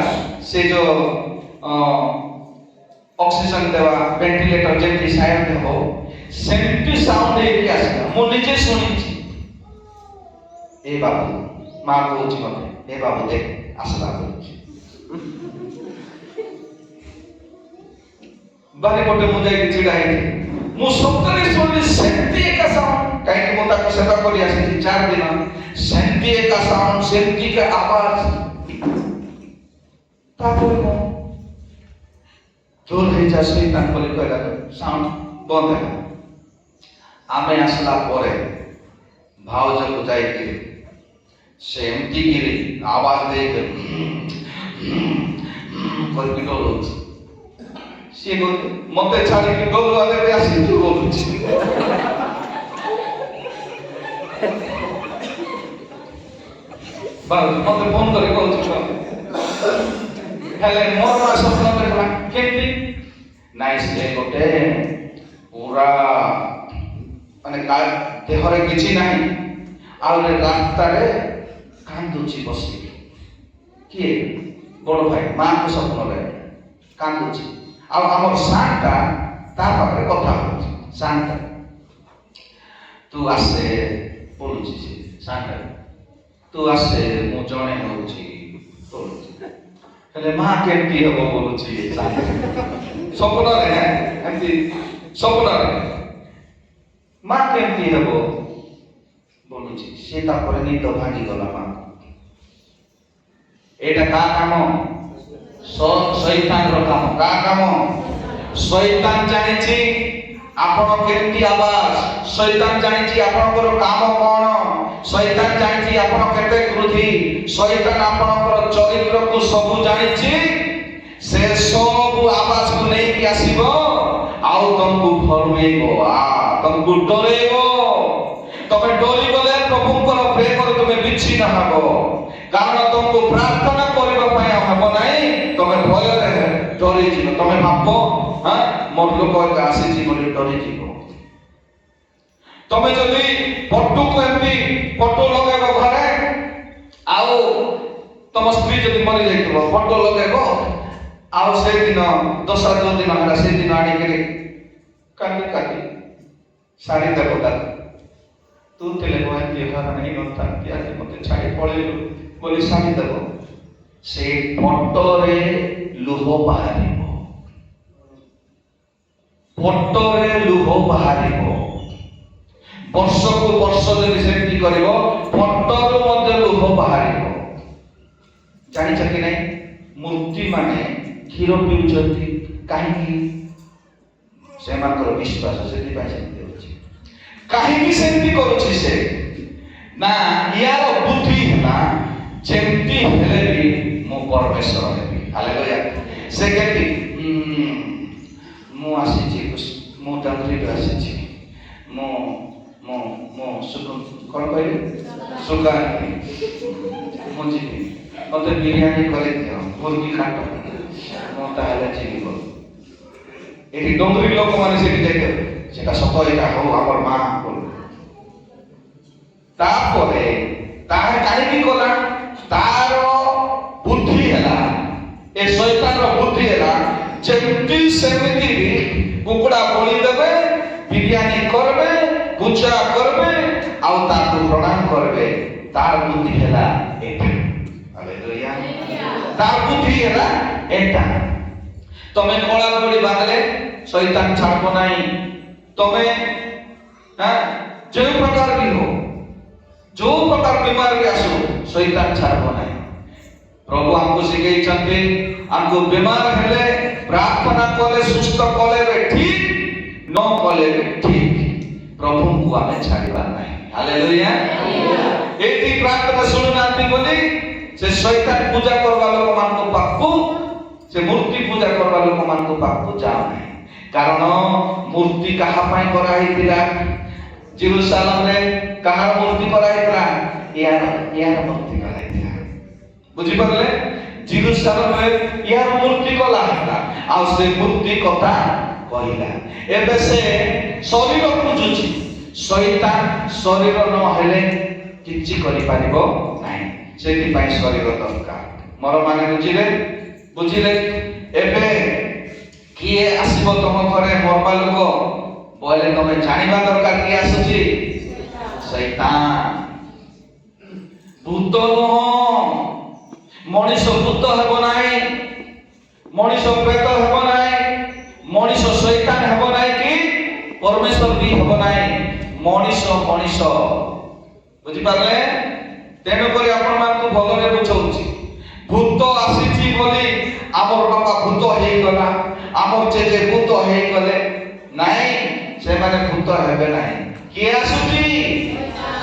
ସେ ଯୋଉ ଅକ୍ସିଜେନ ଦେବା ଭେଣ୍ଟିଲେଟର ଯେମିତି ସାଉଣ୍ଡ ହେବ ସେମିତି ସାଉଣ୍ଡ ହେଇକି ଆସିଲା। ମୁଁ ନିଜେ ଶୁଣିଛି। ଏ ବାବୁ ମା କହୁଛି ମତେ, ଏ ବାବୁ ଦେଖ ଆସିଲା କହୁଛି। ବାରି ପଟେ ମୁଁ ଯାଇକି ଛିଡ଼ା ହେଇଛି। ମୁଁ ସତରେ ଶୁଣିଲି ସେମିତି ଏକା ସାଉଣ୍ଡ। କାହିଁକି? ମୁଁ ତାକୁ ସେବା କରି ଆସିଛି 4 ଦିନ। ସେମିତି ଏକା ସାଉଣ୍ଡ, ସେମିତି ଏକା ଆବାଜ। ତାପରେ ମୁଁ ଜୋର ହେଇଯା ଶୈତାନ ବୋଲି କହିଲା, ସାଉଣ୍ଡ ବନ୍ଦ ହେଲା। ଆମେ ଆସିଲା ପରେ ଭାଉଜକୁ ଯାଇକିରି ସେମିତି କିରି ଆବାଜ ଦେଇକି କରିକି ଡରୁଛି। ସିଏ ମତେ ଛାଡ଼ିକି ଡରୁଆରେ ବି ଆସିକି ବୋଲୁଛି। ମତେ ଫୋନ କରି କହୁଛି ହେଲେ ମୋର ସ୍ୱପ୍ନ ଦେଖିଲା କେମିତି? ନାଇଁ ସେ ଗୋଟେ ପୁରା ମାନେ ଦେହରେ କିଛି ନାହିଁ ଆଉ ରାସ୍ତାରେ କାନ୍ଦୁଛି ବସିକି। କିଏ? ବଡ଼ ଭାଇ ମାଙ୍କ ସ୍ୱପ୍ନରେ କାନ୍ଦୁଛି। ଆଉ ଆମର ସାନ୍ଟା ତା ପାଖରେ କଥା ହଉଛି। ସାନ୍ଟା ତୁ ଆସେ ପଡ଼ୁଛି, ସେ ସାନ୍ଟା ତୁ ଆସେ ମୁଁ ଜଣେ ହଉଛି ପଡ଼ୁଛି। ହେଲେ ମା କେମିତି ହେବ ବୋଲୁଛି ସ୍ୱପ୍ନରେ ଏମିତି ସ୍ୱପ୍ନରେ ମା କେମିତି ହେବ ବୋଲୁଛି। ସେ ତାପରେ ନିଦ ଭାଙ୍ଗିଗଲା ମା। ଏଇଟା କା କାମ? ଶୈତାନର କାମ। କା କାମ? ଶୈତାନ ଜାଣିଛି ଆପଣ କେମିତି ଆବାଜ, ଶୈତାନ ଜାଣିଛି ଆପଣଙ୍କର କାମ କଣ, ଶୈତାନ ଜାଣିଛି ଆପଣ କେତେ କ୍ରୋଧୀ, ଶୈତାନ ଆପଣଙ୍କର ଚରିତ୍ରକୁ ସବୁ ଜାଣିଛି। ସେ ସବୁ ଆବାଜକୁ ନେଇକି ଆସିବ ଆଉ ତମକୁ ଭରମେଇବ, ତମକୁ ଡରେଇବ। ତମେ ଡରିଗଲେ ପ୍ରଭୁଙ୍କର ପ୍ରେମରେ ତୁମେ ବିଚ୍ଛିନ୍ନ ହେବ। କାରଣ ତମକୁ ପ୍ରାର୍ଥନା କରିବା ପାଇଁ ହେବ ନାହିଁ, ତମେ ଭୟରେ ଡରିଯିବ। ତମେ ଭାବ ମୋର ଲୋକ ଆସିଛି ବୋଲି ଡରିଯିବ। ତମେ ଯଦି ପଟୁକୁ ଏମିତି ପଟୁ ଲଗେଇବ ଘରେ, ଆଉ ତମ ସ୍ତ୍ରୀ ଯଦି ମରି ଯାଇଥିବ ପଟୁ ଲଗେଇବ, ଆଉ ସେଇଦିନ ଦଶରା ଯୋଉ ଦିନ ହେଲା ସେଇଦିନ ଆଣିକିରି କାଟି କାଟି ଶାଢ଼ୀ ଦେବ ତାକୁ। ତୁ ଥିଲେ ଏମିତି ହେଇ ନଥାନ୍ତି, ଆଜି ମତେ ଛାଡ଼ି ପଳେଇଲୁ ବୋଲି ଶାଢ଼ୀ ଦେବ। ସେ ଫଟୋରେ ଲୁହ ବାହାରିବ, ଫଟୋରେ ଲୁହ ବାହାରିବ। ବର୍ଷକୁ ବର୍ଷ ଯଦି ସେମିତି କରିବ ଫଟୋରୁ ମଧ୍ୟ ଲୁହ ବାହାରିବ। ଜାଣିଛ କି ନାହିଁ? ମୂର୍ତ୍ତି ମାନେ କ୍ଷୀର ପିଉଛନ୍ତି କାହିଁକି? ସେମାନଙ୍କର ବିଶ୍ୱାସ, ସେଥିପାଇଁ ସେମିତି ହେଉଛି। କାହିଁକି ସେମିତି କରୁଛି ସେ? ନା ୟାର ବୁଦ୍ଧି ହେଲା ଯେମିତି ହେଲେ ବି ମୁଁ ପରମେଶ୍ୱର ହେବି। ହାଲେଲୁୟା। ସେ କେମିତି ମୁଁ ଆସିଛି, ମୁଁ ଡଙ୍ଗରିରୁ ଆସିଛି, ମୁଁ କଣ କହିବି ସୁଗାନି, ମୁଁ ଯିବି, ମତେ ବିରିୟାନୀ କରିଦିଅ, ମୁର୍ଗୀ କାଟ, ମୁଁ ତାହେଲେ ଯିବି। ଏଠି ଡଙ୍ଗରୀ ଲୋକମାନେ ସେଠି ଯାଇଥିବେ, ସେଟା ସତ, ଏଇଟା ହଉ ଆମର ମା ବୋଲ। ତାପରେ ତାହା କାହିଁକି କଲା? ତାର ବୁଦ୍ଧି ହେଲା, ଏ ଶୈତାନର ବୁଦ୍ଧି ହେଲା ଯେମିତି ସେମିତି କୁକୁଡ଼ା ବଳି ଦେବେ, ବିରିୟାନୀ କରିବେ, ପୂଜା କରିବେ ଆଉ ତାକୁ ପ୍ରଣାମ କରିବେ। ତାର ବୁଦ୍ଧି ହେଲା ଏଟା। ହାଲେଲୁୟା। ତାର ବୁଦ୍ଧି ହେଲା ଏଟା। ତମେ କଳା ଗୋଡ଼ି ବାହାରେ ଶୈତାନ ଛାଡିବ ନାହିଁ। ତମେ ଯେଉଁ ପ୍ରକାର ବି ହଉ, ଯୋଉ ପ୍ରକାର ବିମାର ବି ଆସୁ, ଶୈତାନ ଛାଡିବ ନାହିଁ। ପ୍ରଭୁ ଆମକୁ ଶିଖେଇଛନ୍ତି, ଆମକୁ ବିମାର ହେଲେ ପ୍ରାର୍ଥନା କଲେ, ସୁସ୍ଥ କଲେ ଠିକ, ନ କଲେ ଠିକ, ପ୍ରଭୁଙ୍କୁ ଆମେ ଛାଡ଼ିବା ନାହିଁ। ହାଲେଲୁୟା। ଏଇଠି ପ୍ରାର୍ଥନା ଶୁଣୁନାହାନ୍ତି ବୋଲି ସେ ଶୈତାନ ପୂଜା କରିବା ଲୋକମାନଙ୍କ ପାଖକୁ, ସେ ମୂର୍ତ୍ତି ପୂଜା କରିବା ଲୋକମାନଙ୍କ ପାଖକୁ ଯାଉନାହିଁ। କାରଣ ମୂର୍ତ୍ତି କାହା ପାଇଁ କରାହେଇଥିଲା? ଜେରୁସାଲେମରେ କାହାର ମୂର୍ତ୍ତି କରାହେଇଥିଲା? ୟାର ମୂର୍ତ୍ତି କରାହେଇଥିଲା। ବୁଝିପାରିଲେ? ଜେରୁସାଲେମରେ ୟାର ମୂର୍ତ୍ତି କଲା ହେଲା, ଆଉ ସେ ମୂର୍ତ୍ତି କଥା କହିଲା। ଏବେ ସେ ଶରୀର ଖୋଜୁଛି। ଶୈତାନ ଶରୀର ନ ହେଲେ କିଛି କରିପାରିବ ନାହିଁ, ସେଥିପାଇଁ ଶରୀର ଦରକାର। ମୋର ମାନେ ବୁଝିଲେ? ବୁଝିଲେ? ଏବେ କିଏ ଆସିବ ତମ ଘରେ ମରବା ଲୋକ ବୋଇଲେ ତମେ ଜାଣିବା ଦରକାର କିଏ ଆସୁଛି? ଶୈତାନ। ଭୂତ ନୁହଁ। ମଣିଷ ଭୂତ ହେବ ନାହିଁ, ମଣିଷ ପ୍ରେତ ହେବ ନାହିଁ, ମଣିଷ ଶୈତାନ ହେବ ନାହିଁ, କି ପରମେଶ୍ୱର ବି ହେବ ନାହିଁ। ମଣିଷ ମଣିଷ। ବୁଝିପାରିଲେ? ତେଣୁକରି ଆପଣମାନଙ୍କୁ ଭଲରେ ବୁଝଉଛି। ଭୂତ ଆସିଛି ବୋଲି ଆମର ବାପା ଭୂତ ହେଇଗଲା, ଆମର ଜେଜେ ଭୂତ ହେଇଗଲେ ନାଇଁ, ସେମାନେ ଭୂତ ହେବେ ନାହିଁ। କିଏ ଆସୁଛି?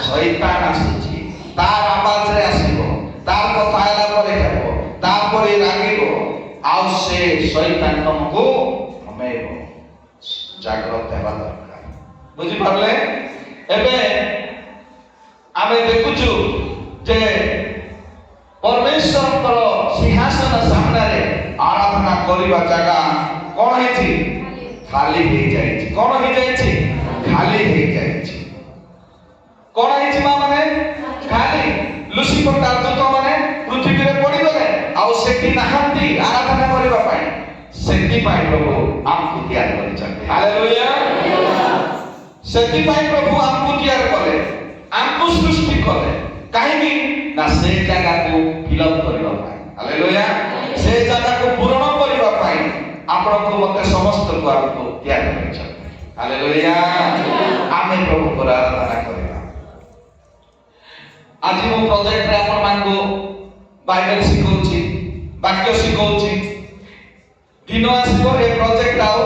ଶୈତାନ ଆସୁଛି। ତାର ଆବାଜରେ ଆସିବ, ତାର କଥା ହେଲା ପରେ ହେବ, ତାପରେ ରାଗିବ, ଆଉ ସେ ଶୈତାନ ତମକୁ କମେଇବ। ଜାଗ୍ରତ ହେବା ଦରକାର। ବୁଝିପାରିଲେ? ଏବେ ଆମେ ଦେଖୁଛୁ ଯେ ପରମେଶ୍ୱରଙ୍କର ସିଂହାସନ ସାମ୍ନାରେ ଆରାଧନା କରିବା ଜାଗା କଣ ହେଇଛି? ଖାଲି ହେଇଯାଇଛି। କଣ ହେଇଯାଇଛି? ଖାଲି ହେଇଯାଇଛି। କଣ ହେଇଛି ମା ମାନେ? ଖାଲି। ଲୁସିଫର ଦୂତ ମାନେ ପୃଥିବୀରେ ପଡିଗଲେ, ଆଉ ସେଠି ନାହାନ୍ତି ଆରାଧନା କରିବା ପାଇଁ। ସେଥିପାଇଁ ପ୍ରଭୁ ଆମକୁ ତିଆରି କରିଛନ୍ତି। ହାଲେଲୁୟା। ସେଥିପାଇଁ ପ୍ରଭୁ ଆମକୁ ତିଆରି କଲେ, ଆମକୁ ସୃଷ୍ଟି କଲେ। କାହିଁକି? ନା ସେ ଜାଗାକୁ ଫିଲଅପ କରିବା ପାଇଁ। ହାଲେଲୁୟା। से जगह को पूर्ण करबा पाई आपण को मते समस्त को आपको त्याग करिछ। हालेलुया। आमे प्रभु को आराधना करिबा। आज मो प्रोजेक्ट रे आपण मान को बाइबल सिखौछि, वाक्य सिखौछि। दिन आसीबो ए प्रोजेक्ट आउ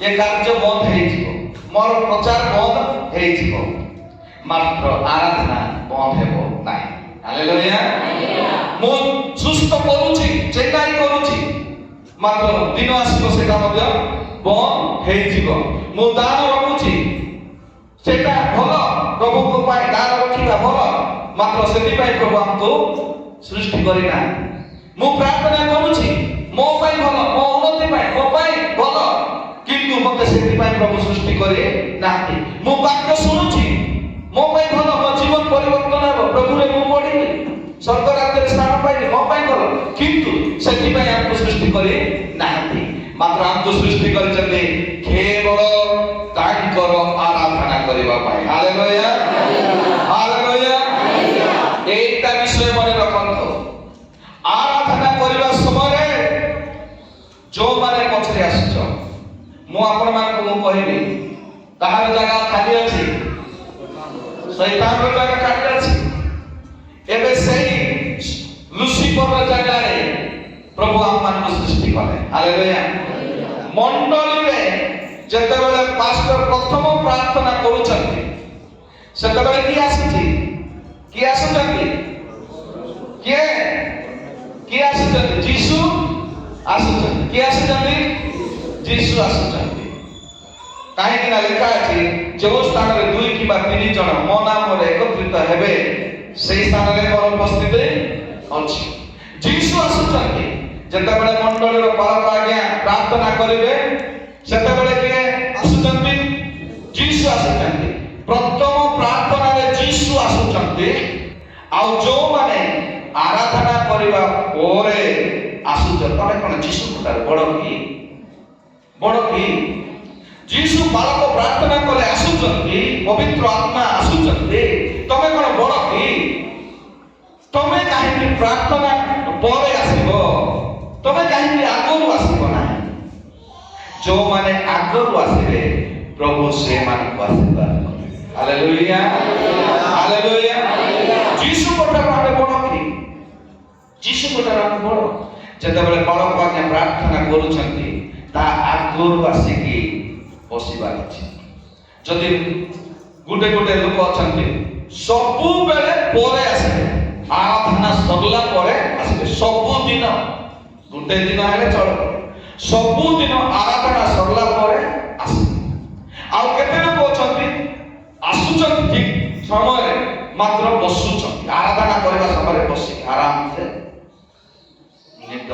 ये कार्य बंद हे जिवो, मोर प्रचार बंद हे जिवो, मात्र आराधना बंद हेबो नाही। हालेलुया। मो सुस्त करूछि, चेष्टा करूछि, मात्र दिन आसीबो सेटा मध्य बंद हे जिवो। मो दान रखुछि, सेटा भलो प्रभु को पाए दान रखिबा भलो, मात्र सेति पाए प्रभु हमको सृष्टि करिना। मो प्रार्थना करूछि मो पाए भलो, मो उन्नति पाए मो पाए भलो, किंतु मते सेति पाए प्रभु सृष्टि करे नाथि। मो वाक्य सुनुछि मो पाए भलो, मो जीवन परिवर्तन हेबो, प्रभु रे मो पढिबि, स्वर्ग राज्य रे स्थान पाइबि, मो पाए भलो, किंतु सेति पाए हमको सृष्टि करे नाथि। मात्र हमको सृष्टि करिसते केवल तांकर आराधना करिबा पाए। हालेलुया। हालेलुया। एटा विषय मने रखंतो। आराधना करिबा समय जो माने पछरे आसछ, मु आपण मान को मु कहिबी ताहार जगह खाली अछि, शैतान रो जगह खाली अछि। एबे सेही लुसिफर रो जगह रे प्रभु हम मान को सृष्टि कले। हालेलुया। मंडली रे जते बेले पास्टर प्रथम प्रार्थना करूछंती, सेते बेले की आसीछि, की आସୁଛନ୍ତି, किए आସୁଛନ୍ତି, जीसु आସୁଛନ୍ତି, किए आସୁଛନ୍ତି, जीसु आସୁଛନ୍ତି। काहे कि ना लिखा अछि जो स्थान रे 2 किबा 3 जन मो नाम रे एकत्रित हेबे सेही स्थान रे मोर उपस्थिति अछि। जीसु आସୁଛନ୍ତି। जते बेले मंडली रो पारक आज्ञा प्रार्थना करिवे सेते बेले किए आସୁଛନ୍ତି, जीसु आସୁଛନ୍ତି। प्रथम प्रार्थना रे जीसु आସୁଛନ୍ତି, आउ जो माने आराधना करिबा पोरे आसुछ तमे कोन जीसु कुटार बड़ की जीसु बालक प्रार्थना कले आसुचंती, पवित्र आत्मा आसुचंती, तमे कोन बड़ की? तमे काहे प्रार्थना पोरे आसीबो, तमे काहे आगरु आसीबो ना? जो माने आगरु आसीबे प्रभु से मान को आशीर्वाद करे। हालेलुया। हालेलुया। जीसु कोठार आमे बड़ की? जीसु कोठार आमे बड़ जते बेले बालक आज्ञा प्रार्थना करूछंती ता आगरु आसीकी बसिबा अछि। जदि गुटे गुटे लोक अछंती सबु बेले पोरे आसीबे, आराधना सरला पोरे आसीबे, सबु दिन गुटे दिन हेले चल, सबु दिन आराधना सरला पोरे आसीबे। आउ केते लोक अछंती आसुचंती ठीक समय मात्र बसुचंती, आराधना करबा समय बसी आराम से निद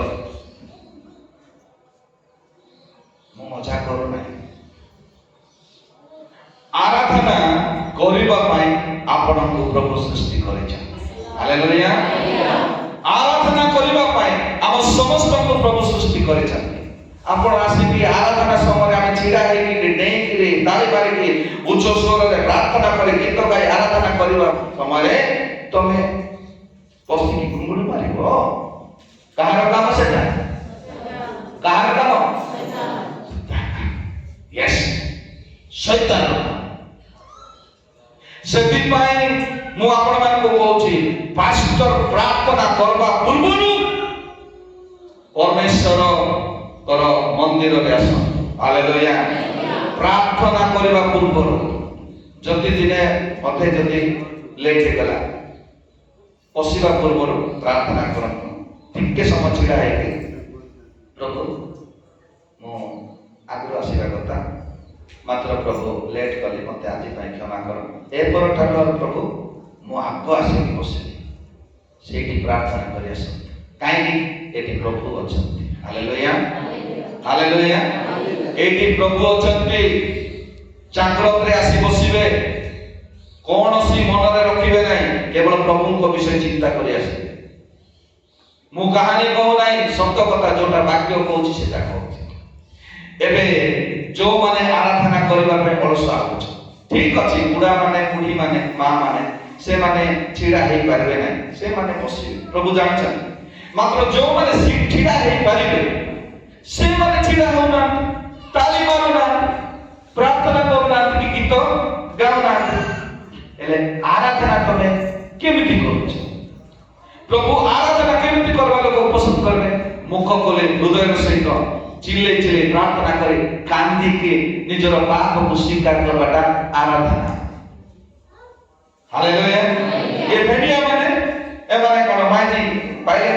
मो मजा करू नाही। आराधना करिबा पाई आपनको प्रभु सृष्टि करिछ। हालेलुया। आराधना करिबा पाई हम समस्त को प्रभु सृष्टि करिछ। आपण आसी आराधना समय हम छिड़ा हे कि डेई कि ताली मारी कि उच्च स्वर रे प्रार्थना करी गीत गाई आराधना करिबा समय तमे पस्ती की घुंगुड़ी मारिबो। कहार काम सेटा? कहार काम? यस, शैतान। सेति पाई मु आपण मान को कहूची पास्टर प्रार्थना करबा पूर्वरु परमेश्वर कर मंदिर रे आस। हालेलुया। प्रार्थना करबा पूर्वरु जति दिने मते जति लेट गला पसिबा पूर्वरु प्रार्थना करन। टिके समय छिड़ा है कि प्रभु मो आगु आसीबा कथा, मात्र प्रभु लेट कली मते आज पई क्षमा कर। ए परठार प्रभु मो आगु आसी बसिली सेठी प्रार्थना करि आस, काई एठी प्रभु अछंती। हालेलुया। हालेलुया। एठी प्रभु अछंती। चाकरत रे आसी बसिबे, कोनोसी मन रे रखिबे नाही, केवल प्रभु को विषय चिंता करि आसी। मु कहानी कहू नाही, सत्य कथा जोटा वाक्य कहूची सेटा कहूची। एबे जो माने आराधना करिबा पे अलस आउछ, ठीक अछि। बुढ़ा माने बुढ़ी माने मां माने से माने छिड़ा हे पारबे नाही, से माने बसिबे। प्रभु जानछन ମାତ୍ର ଯେଉଁମାନେ ଛିଡ଼ା ହେଇପାରିବେ ସେମାନେ ଛିଡ଼ା ହଉନାହାନ୍ତି, ତାଳି ମାରୁନାହାନ୍ତି, ପ୍ରାର୍ଥନା କରୁନାହାନ୍ତି, କି ଗୀତ ଗାଉନାହାନ୍ତି। ହେଲେ ଆରାଧନା ତମେ କେମିତି କରୁଛ? ପ୍ରଭୁ ଆରାଧନା କେମିତି କରିବା ଲୋକ ପସନ୍ଦ କରିବେ? ମୁଖ ଖୋଲି ହୃଦୟର ସହିତ ଚିଲେଇ ଚିଲେଇ ପ୍ରାର୍ଥନା କରି କାନ୍ଦିକି ନିଜର ପାପକୁ ସ୍ୱୀକାର କରିବାଟା ଆରାଧନା। ହାଲେଲୁୟା। ଏ ଭେଣ୍ଡିଆ ମାନେ ଏମାନେ କଣ ମାଇଜି ପାଇଲେ?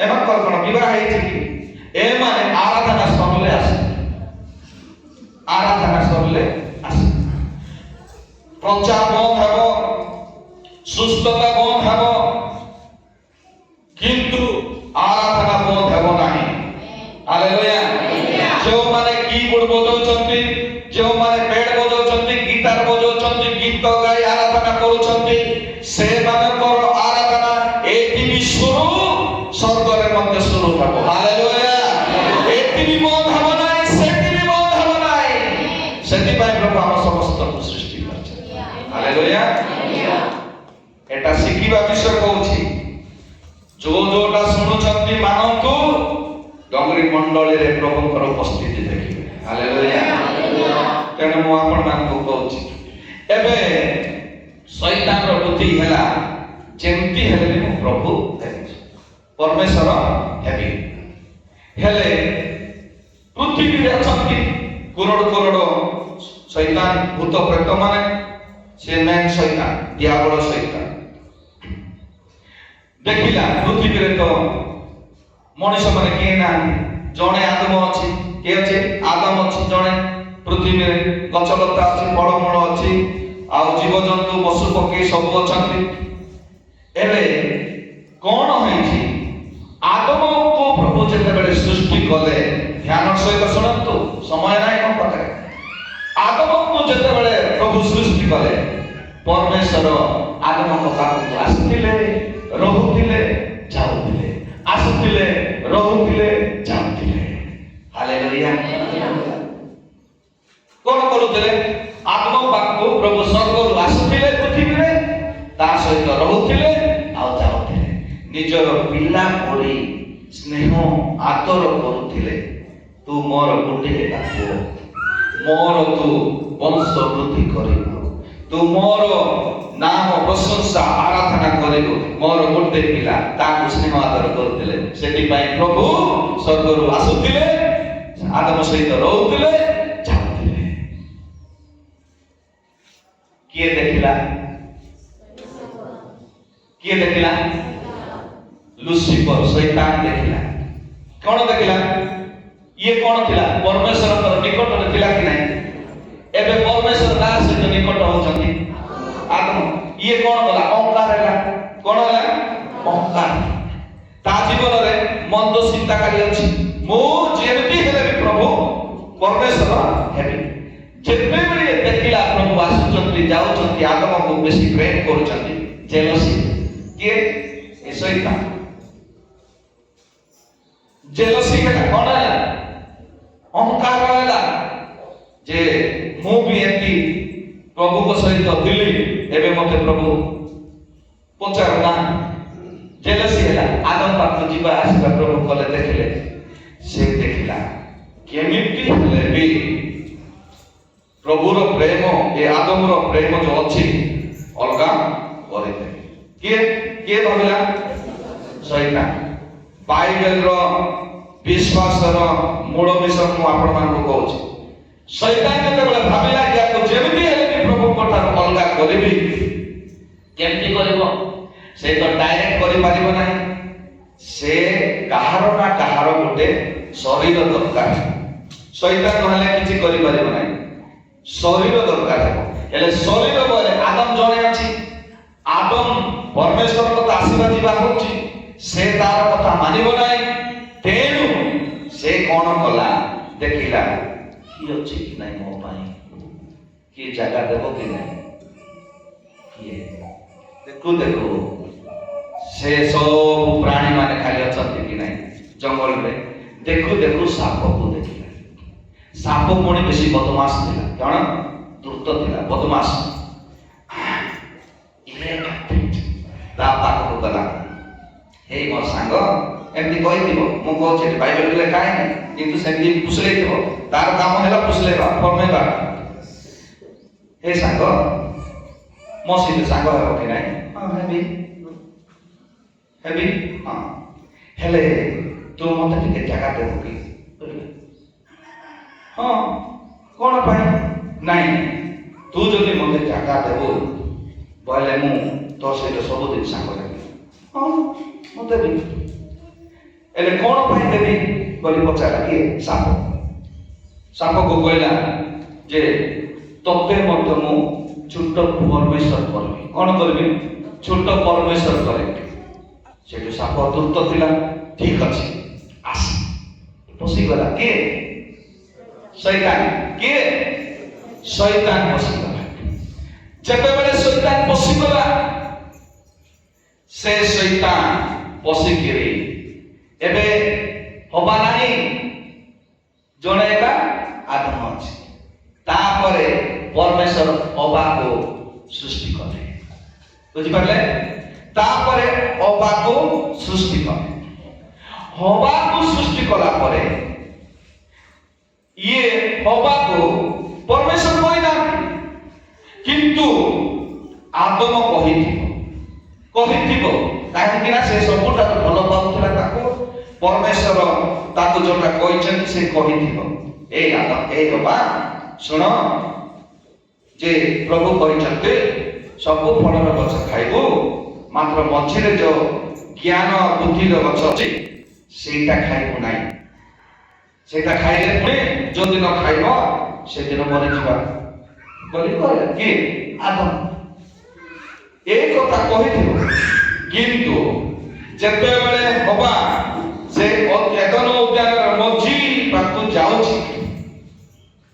ଏମାନଙ୍କର କଣ ବିବାହ ହେଇଛି କି? ଏମାନେ ଆରାଧନା ସରିଲେ ଆସେ, ଆରାଧନା ସରିଲେ ଆସେ। ପ୍ରଚାର ବନ୍ଦ ହେବ, ସୁସ୍ଥତା ବନ୍ଦ ହେବ, କିନ୍ତୁ ଆରାଧନା ବନ୍ଦ ହେବ ନାହିଁ। ହାଲେଲୁୟା। ଯେଉଁମାନେ କିବୋର୍ଡ ବଜାଉଛନ୍ତି, ଯେଉଁମାନେ ବେଡ୍ ବଜାଉଛନ୍ତି, ଗିଟାର ବଜାଉଛନ୍ତି, ଗୀତ ଗାଇ ଆରାଧନା କରୁଛନ୍ତି, ସେମାନଙ୍କର ଆରାଧନା ଏଠି ବି ଶୁରୁ, ସ୍ୱର୍ଗରେ ମଧ୍ୟ ଶୁରୁ ହେବ। ହାଲେଲୁୟା। ଏଠି ବି ବନ୍ଦ ହେବ ନାହିଁ, ସେଠି ବି ବନ୍ଦ ହେବ ନାହିଁ। ସେଥିପାଇଁ ପ୍ରଭୁ ଆମ ସମସ୍ତଙ୍କୁ ସୃଷ୍ଟି କରିଛନ୍ତି। ହାଲେଲୁୟା। ଏଟା ଶିଖିବା ବିଷୟ କହୁଛି। ଯୋଉଟା ଶୁଣୁଛନ୍ତି ମାନନ୍ତୁ, ଡଙ୍ଗରୀ ମଣ୍ଡଳୀରେ ପ୍ରଭୁଙ୍କର ଉପସ୍ଥିତି ଦେଖିବେ। ହାଲେଲୁୟା। ତେଣୁ ମୁଁ ଆପଣମାନଙ୍କୁ କହୁଛି, ଏବେ ଶୈତାନର ବୁଦ୍ଧି ହେଲା ଯେମିତି ହେଲେ ବି ମୁଁ ପ୍ରଭୁ ହେବି, ପରମେଶ୍ୱର ହେବି। ହେଲେ ପୃଥିବୀରେ ଅଛନ୍ତି କୋରଡ଼ କୋରଡ଼ ଶୈତାନ, ଭୂତ ପ୍ରେତ ମାନେ, ସେ ମେନ୍ ଶୈତାନ, ଦିଆବଳ ଶୈତାନ। ଦେଖିଲା ପୃଥିବୀରେ ତ ମଣିଷ ମାନେ କିଏ ନାହାନ୍ତି, ଜଣେ ଆଦମ ଅଛି। କିଏ ଅଛି? ଆଦମ ଅଛି ଜଣେ। ପୃଥିବୀରେ ଗଛଲତା ଅଛି, ଫଳମୂଳ ଅଛି, ଆଉ ଜୀବଜନ୍ତୁ ପଶୁ ପକ୍ଷୀ ସବୁ ଅଛନ୍ତି। ଏବେ କଣ ହେଇଛି? ଆଦମକୁ ପ୍ରଭୁ ଯେତେବେଳେ ସୃଷ୍ଟି କଲେ, ଧ୍ୟାନ ସହିତ ଶୁଣନ୍ତୁ, ସମୟ ନାହିଁ ମୋ ପାଖରେ। ଆଦମକୁ ଯେତେବେଳେ ପ୍ରଭୁ ସୃଷ୍ଟି କଲେ, ପରମେଶ୍ୱର ଆଦମଙ୍କ ପାଖକୁ ଆସିଥିଲେ, ରହୁଥିଲେ, ଯାଉଥିଲେ, ଆସୁଥିଲେ, ରହୁଥିଲେ, ଯାଉଥିଲେ। ହାଲେଲୁୟା। କଣ କରୁଥିଲେ? ଆଦମ ପାଖକୁ ପ୍ରଭୁ ସ୍ୱର୍ଗରୁ ଆସୁଥିଲେ ପୃଥିବୀରେ, ତା ସହିତ ରହୁଥିଲେ ଆଉ ଯାଉଥିଲେ। ନିଜର ପିଲା ପରି ସ୍ନେହ ଆଦର କରୁଥିଲେ। ତୁ ମୋର ଗୋଟିଏ ପୁଅ, ମୋର ତୁ ବଂଶ ବୃଦ୍ଧି କରିବୁ, ତୁ ମୋର ନାମ ପ୍ରଶଂସା ଆରାଧନା କରିବୁ, ମୋର ଗୋଟେ ପିଲା। ତାକୁ ସ୍ନେହ ଆଦର କରୁଥିଲେ। ସେଥିପାଇଁ ପ୍ରଭୁ ସ୍ୱର୍ଗରୁ ଆସୁଥିଲେ, ଆଦମ ସହିତ ରହୁଥିଲେ, ଯାଉଥିଲେ। କିଏ ଦେଖିଲା? କିଏ ଦେଖିଲା? ଲୁସିଫର, ଶୈତାନ ଦେଖିଲା। କଣ ଦେଖିଲା? ଇଏ କଣ ଥିଲା? ପରମେଶ୍ୱରଙ୍କର ନିକଟରେ ଥିଲା କି ନାହିଁ? ଏବେ ପରମେଶ୍ୱର କାହା ସହିତ ନିକଟ ହଉଛନ୍ତି? ଆଦମ। ଇଏ କଣ କଲା? ଅହଙ୍କାର ହେଲା। କଣ ହେଲା? ଅହଙ୍କାର। ତା ଜୀବନରେ ମନ୍ଦ ଚିନ୍ତା କାଲି ଅଛି, ମୁଁ ଯେମିତି ହେଲେ ବି ପ୍ରଭୁ ପରମେଶ୍ୱର ହେବି। ଯେତେବେଳେ ଦେଖିଲା ପ୍ରଭୁ ଆସୁଛନ୍ତି, ଯାଉଛନ୍ତି, ଆଦମକୁ ବେଶୀ ପ୍ରେମ କରୁଛନ୍ତି, ଜେଲସି। କିଏ? ଏ ଶୈତାନ। ଜେଲସି ହେଲା। କଣ ହେଲା? ଅହଙ୍କାର ହେଲା ଯେ ମୁଁ ବି ଏମିତି ପ୍ରଭୁଙ୍କ ସହିତ ଥିଲି, ଏବେ ମତେ ପ୍ରଭୁ ପଚାରୁନା। ଜେଲସି ହେଲା। ଆଦମ ପାଖକୁ ଯିବା ଆସିବା ପ୍ରଭୁ କଲେ, ଦେଖିଲେ। ସେ ଦେଖିଲା କେମିତି ହେଲେ ବି ପ୍ରଭୁର ପ୍ରେମ, ଏ ଆଦମର ପ୍ରେମ ଯୋଉ ଅଛି, ଅଲଗା କରିଦେବେ। କିଏ? କିଏ ଭାବିଲା? ଶୈତାନ। ବାଇବେଲର ବିଶ୍ୱାସର ମୂଳ ବିଷୟ ମୁଁ ଆପଣମାନଙ୍କୁ କହୁଛି। ଶୈତାନ ଯେତେବେଳେ ଭାବିଲା କି ଆକୁ ଯେମିତି ହେଲେ ବି ପ୍ରଭୁଙ୍କ ଠାରୁ ଅଲଗା କରିବି, କେମିତି କରିବ? ସେ ତ ଡାଇରେକ୍ଟ କରିପାରିବ ନାହିଁ। ସେ କାହାର ନା କାହାର ଗୋଟେ ଶରୀର ଦରକାର। ଶୈତାନ ନହେଲେ କିଛି କରିପାରିବ ନାହିଁ, ଶରୀର ଦରକାର ହେବ। ହେଲେ ଶରୀର ବୋଲେ ଆଦମ ଜଣେ ଅଛି। ଆଦମ ପରମେଶ୍ୱର କଥା ଆସିବା ଯିବା ହଉଛି, ସେ ତାର କଥା ମାନିବ ନାହିଁ। ତେଣୁ ସେ କଣ କଲା? ଦେଖିଲା କିଏ ଅଛି କି ନାହିଁ ମୋ ପାଇଁ, କିଏ ଜାଗା ଦେବ କି ନାହିଁ, କିଏ? ଦେଖୁ ଦେଖୁ ସେ ସବୁ ପ୍ରାଣୀ ମାନେ ଖାଲି ଅଛନ୍ତି କି ନାହିଁ ଜଙ୍ଗଲରେ। ଦେଖୁ ଦେଖୁ ସାପକୁ ଦେଖିଲା। ସାପ ପୁଣି ବେଶୀ ବଦମାସ ଥିଲା। କଣ? ଦ୍ରୁତ ଥିଲା, ବଦମାସ। ତା ପାଖକୁ ଗଲା। ହେଇ ମୋ ସାଙ୍ଗ ଏମିତି କହିଥିବ, ମୁଁ କହୁଛି ବାଇବେଲ ଲେଖା ହେଇନି କିନ୍ତୁ ସେମିତି ଫୁସଲେଇଥିବ, ତାର କାମ ହେଲା ଫୁସଲେଇବା, ଫର୍ମେଇବା। ହେ ସାଙ୍ଗ, ମୋ ସହିତ ସାଙ୍ଗ ହେବ କି ନାହିଁ? ହଁ ହେବି। ହଁ ହେଲେ ତୁ ମତେ ଟିକେ ଜାଗା ଦେବୁ କି? ହଁ କଣ ପାଇଁ? ନାଇଁ, ତୁ ଯଦି ମତେ ଜାଗା ଦେବୁ ବୋଇଲେ ମୁଁ ତୋ ସହିତ ସବୁଦିନ ସାଙ୍ଗ ହେବି। ହଁ ମୁଁ ଦେବି। ହେଲେ କଣ ପାଇଁ ଦେବି ବୋଲି ପଚାରିଲା କିଏ? ସାପ। ସାପକୁ କହିଲା ଯେ ତତେ ମଧ୍ୟ ମୁଁ ଛୋଟ ପରମେଶ୍ୱର କରିବି। କଣ କରିବି? ଛୋଟ ପରମେଶ୍ୱର କରିବି। ସେଠୁ ସାପ ଦୁଷ୍ଟ ଥିଲା, ଠିକ ଅଛି ଆସ। ପଶିଗଲା କିଏ? ଶୈତାନ। କିଏ? ଶୈତାନ ପଶିଗଲା। ଯେତେବେଳେ ଶୈତାନ ପଶିଗଲା, ସେ ଶୈତାନ ପଶିକିରି ଏବେ ହବା ନାହିଁ, ଜଣେ ଏକା ଆଦମ ଅଛି। ତାପରେ ପରମେଶ୍ୱର ହବାକୁ ସୃଷ୍ଟି କଲେ। ବୁଝିପାରିଲେ? ତାପରେ ହବାକୁ ସୃଷ୍ଟି କଲେ। ହବାକୁ ସୃଷ୍ଟି କଲା ପରେ ଇଏ ହବାକୁ ପରମେଶ୍ୱର କହିନାହାନ୍ତି, କିନ୍ତୁ ଆଦମ କହିଥିବ କାହିଁକି ନା ସେ ସବୁଠାରୁ ଭଲ ପାଉଥିଲା ତାକୁ। ପରମେଶ୍ୱର ତାକୁ ଯୋଉଟା କହିଛନ୍ତି ସେ କହିଥିବ, ଏଇ ଆଦମ, ଏଇ ହବା ଶୁଣ, ଯେ ପ୍ରଭୁ କହିଛନ୍ତି ସବୁ ଫଳର ଗଛ ଖାଇବୁ, ମାତ୍ର ମଝିରେ ଯୋଉ ଜ୍ଞାନ ବୁଦ୍ଧିର ଗଛ ଅଛି ସେଇଟା ଖାଇବୁ ନାହିଁ। ସେଇଟା ଖାଇଲେ ପୁଣି ଯୋଉଦିନ ଖାଇବ ସେଦିନ ମରିଯିବା ବୋଲି କହିଲା। କିଏ? ଆଦମ। এই কথা କହିଥିବ, କିନ୍ତୁ ଯେତେବେଳେ ହବା ସେ ଏଦନ ଉଦ୍ୟାନର ମଝି ପାଖକୁ ଯାଉଛି,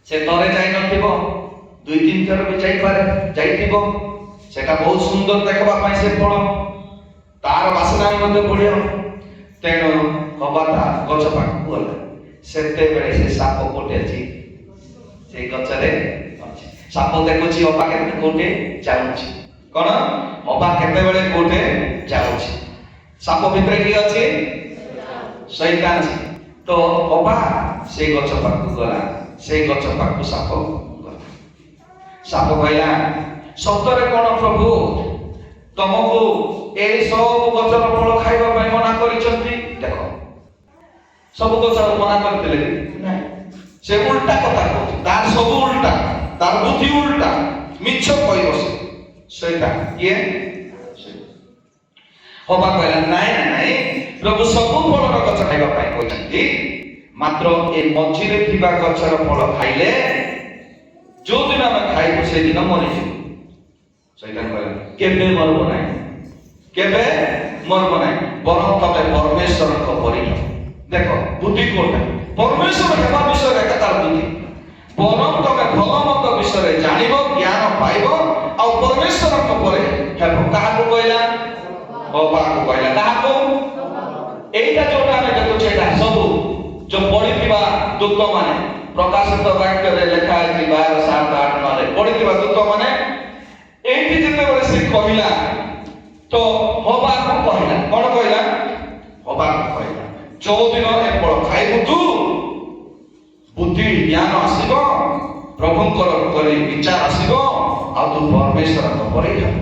ସେ ଥରେ ଯାଇନଥିବ, 2-3 ଥର ବି ଯାଇଥିବ। ସେଟା ବହୁତ ସୁନ୍ଦର ଦେଖିବା ପାଇଁ ସେ ଫଳ, ତାର ବାସ୍ନା ମଧ୍ୟ ବଢିଆ। ତେଣୁ ହବା ତା ଗଛ ପାଖକୁ ଗଲା। ସେତେବେଳେ ସେ ସାପ କୋଉଠି ଅଛି? ସେଇ ଗଛରେ ଅଛି। ସାପ ଦେଖୁଛି ଅବା କେତେ କୋଉଠି ଯାଉଛି। କଣ? ଅବା କେତେବେଳେ କୋଉଠି ଯାଉଛି। ସାପ ଭିତରେ କିଏ ଅଛି? ଶୈତାନ ଅଛି। ତ ଅବା ସେଇ ଗଛ ପାଖକୁ ଗଲା। ସେଇ ଗଛ ପାଖକୁ ସାପ ଗଲା। ସାପ କହିଲା, ସତରେ କଣ ପ୍ରଭୁ ତମକୁ এই ସବୁ ଗଛର ଫଳ ଖାଇବା ପାଇଁ ମନା କରିଛନ୍ତି? ଦେଖ, ସବୁ ଗଛର ମନା କରିଥିଲେ ନାଇଁ, ସେ ଉଲ୍ଟା କଥା କହୁଛି। ତାର ସବୁ ଉଲ୍ଟା, ତାର ବୁଦ୍ଧି ଉଲ୍ଟା, ମିଛ କହିବ ସେ। ସେଇଟା କିଏ? ହବା କହିଲା, ନାଇଁ, ପ୍ରଭୁ ସବୁ ଫଳର ଗଛ ଖାଇବା ପାଇଁ କହିଛନ୍ତି, ମାତ୍ର ଏ ମଝିରେ ଥିବା ଗଛର ଫଳ ଖାଇଲେ ଯୋଉଦିନ ଆମେ ଖାଇବୁ ସେଦିନ ମରିଯିବୁ। ସେଇଟା କହିଲା, କେବେ ମରିବ ନାହିଁ, କେବେ ମରିବ ନାହିଁ, ବରଂ ତମେ ପରମେଶ୍ୱରଙ୍କ ପରି। ଦେଖ ବୁଦ୍ଧି କୋଉଟା? ପରମେଶ୍ୱର ହେବା ବିଷୟରେ ଏକା ତାର ବୁଦ୍ଧି। ବରଂ ତମେ ଭଲ ମନ୍ଦ ବିଷୟରେ ଜାଣିବ, ଜ୍ଞାନ ପାଇବ, ଆଉ ପରମେଶ୍ୱରଙ୍କ ପରେ ହେବ। କାହାକୁ କହିଲା? ହବାକୁ କହିଲା। କାହାକୁ? এইটা ଯୋଉଟା ଆମେ ଦେଖୁଛେ, ଏଇଟା ସବୁ ଯୋଉ ପଢିଥିବା ଦୂତ ମାନେ, ପ୍ରକାଶିତ ବାକ୍ୟରେ ଲେଖା ଅଛି 12:7-8-9ରେ ପଢିଥିବା ଦୂତ ମାନେ, ଏଇଠି ଯେତେବେଳେ ସେ କହିଲା ତ ହବାକୁ କହିଲା। କଣ କହିଲା? ହବାକୁ କହିଲା, ଯୋଉଦିନ ଏ ଫଳ ଖାଇବୁ ତୁ, ବୁଦ୍ଧି ଜ୍ଞାନ ଆସିବ, ପ୍ରଭୁଙ୍କର କରି ବିଚାର ଆସିବ, ଆଉ ତୁ ପରମେଶ୍ୱରଙ୍କ ପରି ହେବ।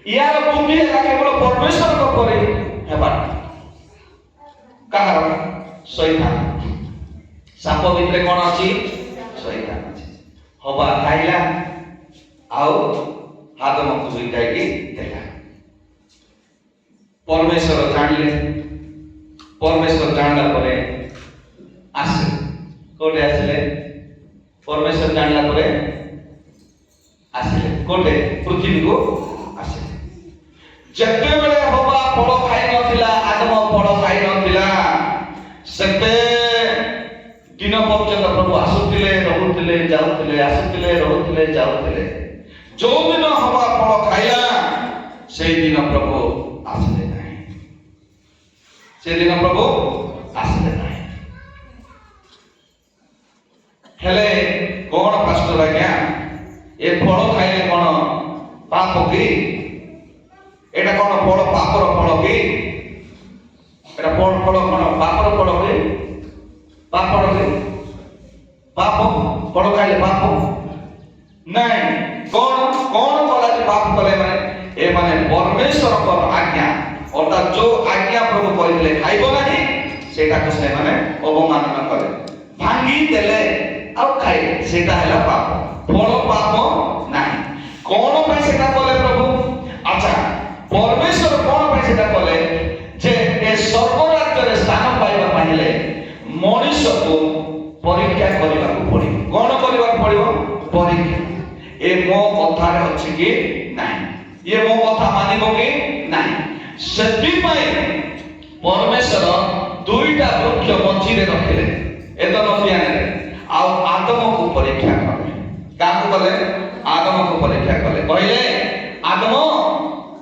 ইয়ার ବୁଦ୍ଧି ହେଲା କେବଳ ପରମେଶ୍ୱରଙ୍କ ପରି ହେବା। କାହାର? ଶୈତାନ। ସାପ ଭିତରେ କଣ ଅଛି? ଶୈତାନ ଅଛି। ହବା ଖାଇଲା, ଆଉ ଆଦମକୁ ବି ଯାଇକି ଦେଲା। ପରମେଶ୍ୱର ଜାଣିଲେ। ପରମେଶ୍ୱର ଜାଣିଲା ପରେ ଆସିଲେ। କୋଉଠି ଆସିଲେ? ପରମେଶ୍ୱର ଜାଣିଲା ପରେ ଆସିଲେ କୋଉଠି? ପୃଥିବୀକୁ ଆସିଲେ। ଯେତେବେଳେ ହବା ଫଳ ଖାଇ ନଥିଲା, ଆଦମ ଫଳ ଖାଇ ନଥିଲା, ସେତେ ଦିନ ପର୍ଯ୍ୟନ୍ତ ପ୍ରଭୁ ଆସୁଥିଲେ, ରହୁଥିଲେ, ଯାଉଥିଲେ, ଆସୁଥିଲେ, ରହୁଥିଲେ, ଯାଉଥିଲେ। ଯୋଉଦିନ ହବା ଫଳ ଖାଇଲା, ସେଇଦିନ ପ୍ରଭୁ ଆସିଲେ ନାହିଁ। ସେଦିନ ପ୍ରଭୁ ଆସିଲେ ନାହିଁ। ହେଲେ କଣ ପାଷ୍ଟର ଆଜ୍ଞା, ଏ ଫଳ ଖାଇଲେ କଣ ପାପ କି? এটা কোন বড় পাপর ফল কি? এটা বড় ফল কোন পাপর ফল কি? পাপর কি? পাপ বড় খাইলে পাপ নাই। কোন কোন বলা যে পাপ কলে মানে এ মানে পরমেশ্বরଙ୍କର ଆଜ୍ଞା অর্থাৎ ଯୋଉ ଆଜ୍ଞା ପ୍ରଭୁ କହିଥିଲେ ଖାଇବ ନାହିଁ ସେଟାକୁ ସେମାନେ ଅବମାନନା କଲେ, ଭାଙ୍ଗି ଦେଲେ ଆଉ ଖାଇଲେ, ସେଟା ହେଲା ପାପ। ଫଳ ପାପ ନାହିଁ। କଣ ପାଇଁ ସେଟା କଲେ ପ୍ରଭୁ? ଆଚ୍ଛା, ପରମେଶ୍ୱର କଣ ପାଇଁ ସେଟା କଲେ? ଯେ ଏ ସ୍ୱର୍ଗ ରାଜ୍ୟରେ ସ୍ଥାନ ପାଇବା ପାଇଁ ହେଲେ ମଣିଷକୁ ପରୀକ୍ଷା କରିବାକୁ ପଡ଼ିବ। କଣ କରିବାକୁ ପଡ଼ିବ? ପରୀକ୍ଷା। ଏ ମୋ କଥାରେ ଅଛି କି ନାହିଁ, ଇଏ ମୋ କଥା ମାନିବ କି ନାହିଁ। ସେଥିପାଇଁ ପରମେଶ୍ୱର ଦୁଇଟା ବୃକ୍ଷ ମଝିରେ ରଖିଲେ ଏଦନ ଉଦ୍ୟାନରେ, ଆଉ ଆଦମକୁ ପରୀକ୍ଷା କଲେ। କାହାକୁ କଲେ? ଆଦମକୁ ପରୀକ୍ଷା କଲେ। କହିଲେ ଆଦମ,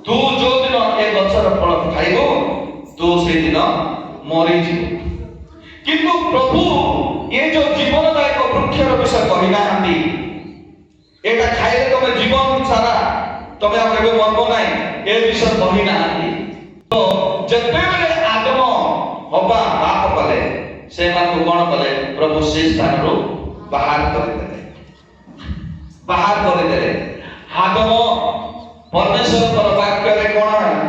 ତୁ ଯୋଉ ଦିନ ଏ ଗଛର ଫଳ ଖାଇବୁ ତୁ ସେଦିନ ମରିଯିବୁ। କିନ୍ତୁ ପ୍ରଭୁ ଏ ଯୋଉ ଜୀବନଦାୟକ ବୃକ୍ଷର ବିଷୟ କହିନାହାନ୍ତି, এটা ଖାଇଲେ ତମେ ଜୀବନ ସାରା ତମେ ଆଉ କେବେ ମରିବ ନାହିଁ, ଏ ବିଷୟ କହିନାହାନ୍ତି। ତ ଯେତେବେଳେ ଆଦମ ହବା ପାପ କଲେ ସେମାନଙ୍କୁ କଣ କଲେ? ପ୍ରଭୁ ସେ ସ୍ଥାନରୁ ବାହାର କରିଦେଲେ, ବାହାର କରିଦେଲେ। ଆଦମ ପରମେଶ୍ୱରଙ୍କର ବାକ୍ୟରେ କଣ ହେଲା?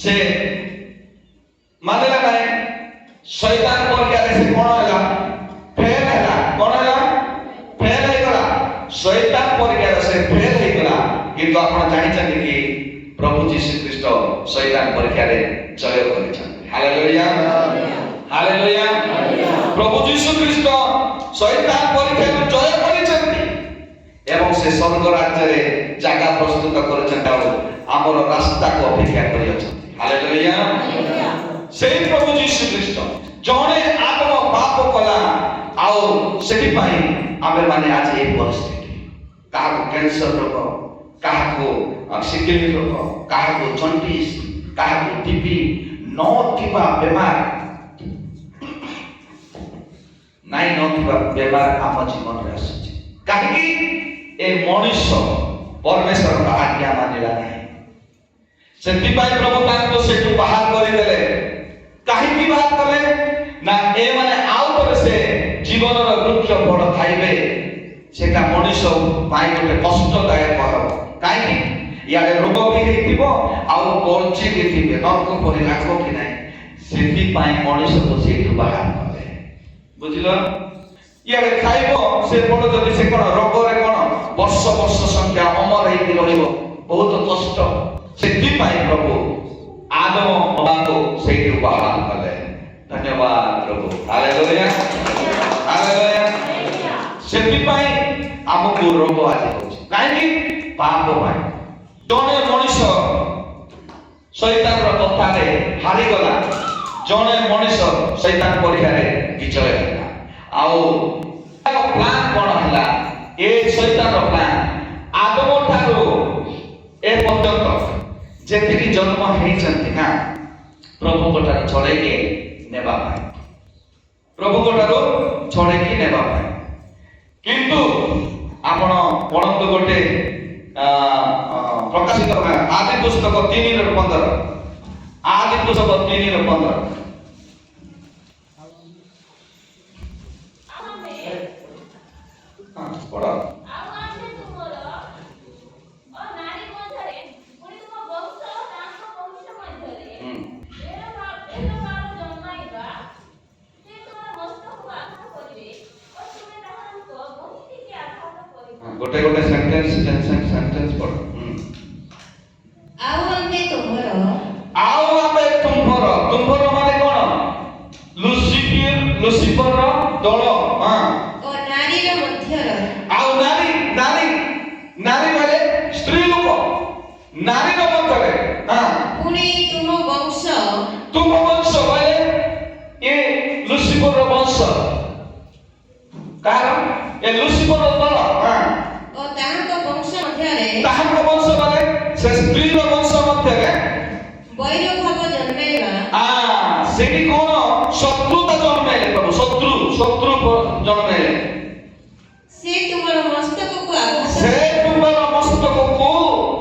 ସେ ମାନିଲା ନାହିଁ। ଶୈତାନ ପରୀକ୍ଷାରେ ସେ କଣ ହେଲା? ଫେଲ ହେଲା। କଣ ହେଲା? ଫେଲ ହେଇଗଲା। ଶୈତାନ ପରୀକ୍ଷାରେ ସେ ଫେଲ ହେଇଗଲା। କିନ୍ତୁ ଆପଣ ଜାଣିଛନ୍ତି କି ପ୍ରଭୁ ଯୀଶୁ ଖ୍ରୀଷ୍ଟ ଶୈତାନ ପରୀକ୍ଷାରେ ଜୟ କରିଛନ୍ତି। Hallelujah, hallelujah. ପ୍ରଭୁ ଯୀଶୁ ଖ୍ରୀଷ୍ଟ ଶୈତାନ ପରୀକ୍ଷାରେ ଜୟ କରିଛନ୍ତି ଏବଂ ସେ ସ୍ୱର୍ଗ ରାଜ୍ୟରେ ଜାଗା ପ୍ରସ୍ତୁତ କରିଛନ୍ତି ଆଉ ଆମର ରାସ୍ତାକୁ ଅପେକ୍ଷା କରି ଅଛନ୍ତି। ହାଲେଲୁୟା। ସେଇ ପ୍ରଭୁ ଯୀଶୁ ଖ୍ରୀଷ୍ଟ ଜଣେ ଆଦମ ପାପ କଲା ଆଉ ସେଥିପାଇଁ ଆମେ ମାନେ ଆଜି এই ପରିସ୍ଥିତି। କାହାକୁ କ୍ୟାନ୍ସର ରୋଗ, କାହାକୁ ସିକିଲ ରୋଗ, କାହାକୁ ଜଣ୍ଡିସ, କାହାକୁ ଟିବି, ନଥିବା ବେମାର ନାଇଁ, ନଥିବା ବେମାର ଆମ ଜୀବନରେ ଆସୁଛି। କାହିଁକି? ଏ ମଣିଷ ପରମେଶ୍ୱରଙ୍କ ଆଜ୍ଞା ମାନିଲା ନାହିଁ। ସେଥିପାଇଁ ପ୍ରଭୁ ତାଙ୍କୁ ସେଠୁ ବାହାର କରିଦେଲେ। କାହିଁକି ବାହାର କଲେ? ନା ଏମାନେ ଆଉ ଥରେ ସେ ଜୀବନର ବୃକ୍ଷ ଫଳ ଖାଇବେ, ସେଟା ମଣିଷ ପାଇଁ ଗୋଟେ କଷ୍ଟଦାୟକ ହେବ। କାହିଁକି? ଇଆଡେ ରୋଗ ବି ହେଇଥିବ ଆଉ ବଞ୍ଚି ବି ଥିବେ, ନରକ ପରି ଲାଗିବ କି ନାହିଁ। ସେଥିପାଇଁ ମଣିଷକୁ ସେଇଠୁ ବାହାର କଲେ। ବୁଝିଲ? ଇଆଡେ ଖାଇବ ସେ ଫଳ, ଯଦି ସେ କଣ ରୋଗରେ କଣ ବର୍ଷ ବର୍ଷ ସଂଖ୍ୟା ଅମର ହେଇକି ରହିବ, ବହୁତ କଷ୍ଟ। ସେଥିପାଇଁ ପ୍ରଭୁ ଆଦମ ହବାକୁ ସେଇଠୁ ବାହାର କଲେ। ଧନ୍ୟବାଦ ପ୍ରଭୁ। Hallelujah, hallelujah. ସେଥିପାଇଁ ଆମକୁ ରୋଗ ଆଜି ହଉଛି। କାହିଁକି? ପାପ ପାଇଁ। ଜଣେ ମଣିଷ ଶୈତାନର କଥାରେ ହାରିଗଲା, ଜଣେ ମଣିଷ ଶୈତାନ ପରୀକ୍ଷାରେ ବିଜୟ ହେଲା। ଆଉ ପ୍ଲାନ୍ କଣ ହେଲା? ଏ ଶୈତାନର ପ୍ଲାନ୍ ଆଦମ ଠାରୁ ଏ ପର୍ଯ୍ୟନ୍ତ ଯେତିକି ଜନ୍ମ ହେଇଛନ୍ତି ନା ପ୍ରଭୁଙ୍କ ଠାରୁ ଛଡ଼େଇକି ନେବା ପାଇଁ, ପ୍ରଭୁଙ୍କ ଠାରୁ ଛଡ଼େଇକି ନେବା ପାଇଁ। କିନ୍ତୁ ଆପଣ ପଢ଼ନ୍ତୁ ଗୋଟେ ପ୍ରକାଶିତ ଆଦି ପୁସ୍ତକ 3:15, ଆଦି ପୁସ୍ତକ 3:15। ପଢ଼। ଗୋଟେ ଗୋଟେ ସେଣ୍ଟେନ୍ସ ପଢ଼। ଆଉ ଆମେ ତୁମର ତୁମ୍ଭର ମାନେ କଣ? ଲୁସିଫର ଦଳ। ଓ ନାରୀର ମଧ୍ୟର। ଆଉ ନାରୀ ମାନେ ସ୍ତ୍ରୀ ଲୋକ, ନାରୀର ମଧ୍ୟରେ। ପୁଣି ତୁମ ବଂଶ ବୋଲେ ଏ ଲୁସିଫର ବଂଶ। କାରଣ ଏ ଲୁସିଫର ଦଳ ଓ ତାହାଙ୍କ ବଂଶ ମଧ୍ୟରେ, ତାହାଙ୍କ ବଂଶ ମାନେ ସେ ସ୍ତ୍ରୀର ବଂଶ ମଧ୍ୟରେ ବୈର ଭାବ ଜନ୍ମେଇବା। ସେଠି କଣ? ଶତ୍ରୁତା ଜନ୍ମେଇଲେ ପ୍ରଭୁ, ଶତ୍ରୁ ଜନ୍ମେଇଲେ। ସେ ତୁମର ମସ୍ତକକୁ ଆଘାତ ସେ ତୁମର ମସ୍ତକକୁ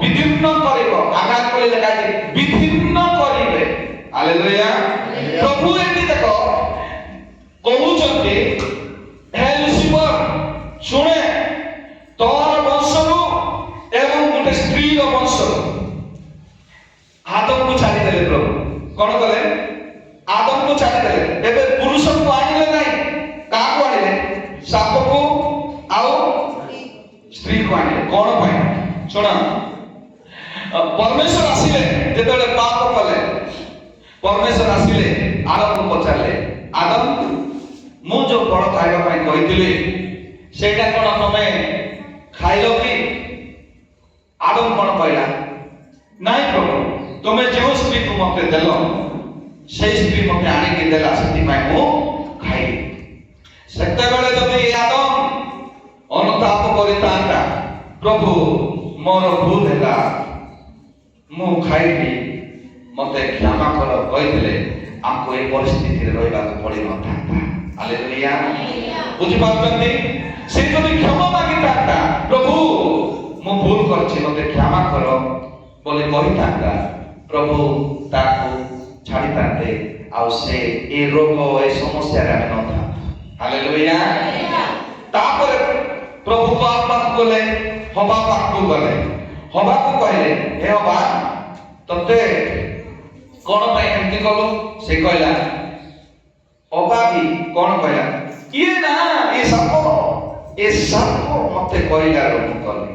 ବିଦୀର୍ଣ୍ଣ କରିବ। ଆଘାତ କଲେ ଲେଖାଯାଇଛି କହୁଛନ୍ତି ହେ ଲୁସିଫର ଶୁଣେ ତୋର ବଂଶରୁ ଏବଂ ଗୋଟେ ସ୍ତ୍ରୀର ବଂଶରୁ ଆଦମକୁ ଛାଡ଼ିଦେଲେ ପ୍ରଭୁ କଣ କଲେ ଆଦମକୁ ଛାଡ଼ିଦେଲେ ଏବେ ପୁରୁଷକୁ ଆଣିଲେ ନାହିଁ କାହାକୁ ଆଣିଲେ ସାପକୁ ଆଉ ସ୍ତ୍ରୀକୁ ଆଣିଲେ କଣ ପାଇଁ ଶୁଣ ପରମେଶ୍ୱର ଆସିଲେ ଯେତେବେଳେ ପାପ କଲେ ପରମେଶ୍ୱର ଆସିଲେ ଆଦମକୁ ପଚାରିଲେ ଆଦମ ମୁଁ ଯୋଉ ଫଳ ଖାଇବା ପାଇଁ କହିଥିଲି ସେଇଟା କଣ ତମେ ଖାଇଲ କି ଆଦମ କଣ କହିଲା ନାଇଁ ପ୍ରଭୁ ତମେ ଯେଉଁ ସ୍ତ୍ରୀକୁ ମତେ ଦେଲ ସେଇ ସ୍ତ୍ରୀ ମତେ ଆଣିକି ଦେଲା ସେଥିପାଇଁ ମୁଁ ଖାଇଲି ସେତେବେଳେ ଯଦି ଆଦମ ଅନୁତାପ କରିଥାନ୍ତା ପ୍ରଭୁ ମୋର ଭୁଲ ହେଲା ମୁଁ ଖାଇଲି ମତେ କ୍ଷମା କର କହିଥିଲେ ଆମକୁ ଏ ପରିସ୍ଥିତିରେ ରହିବାକୁ ପଡ଼ିନଥାନ୍ତା ହାଲେଲୁୟା ବୁଝିପାରୁଛନ୍ତି ସେ ଯଦି କ୍ଷମା ମାଗିଥାନ୍ତା ପ୍ରଭୁ ମୁଁ ଭୁଲ କରିଛି ମତେ କ୍ଷମା କର ବୋଲି କହିଥାନ୍ତା ପ୍ରଭୁ ତାକୁ ଛାଡ଼ିଥାନ୍ତେ ଆଉ ସେ ଏ ରୋଗ ଏ ସମସ୍ୟାରେ ଆମେ ନଥାନ୍ତା ହାଲେଲୁୟା ତାପରେ ପ୍ରଭୁ ପାଖକୁ ଗଲେ ହବା ପାଖକୁ ଗଲେ ହବାକୁ କହିଲେ ହେ ହବା ତତେ କଣ ପାଇଁ ଏମିତି କଲୁ ସେ କହିଲା ହବା ବି କଣ କହିଲା ଇଏ ନା ଏ ସାପ ମତେ କହିଲାରୁ ମୁଁ କଲି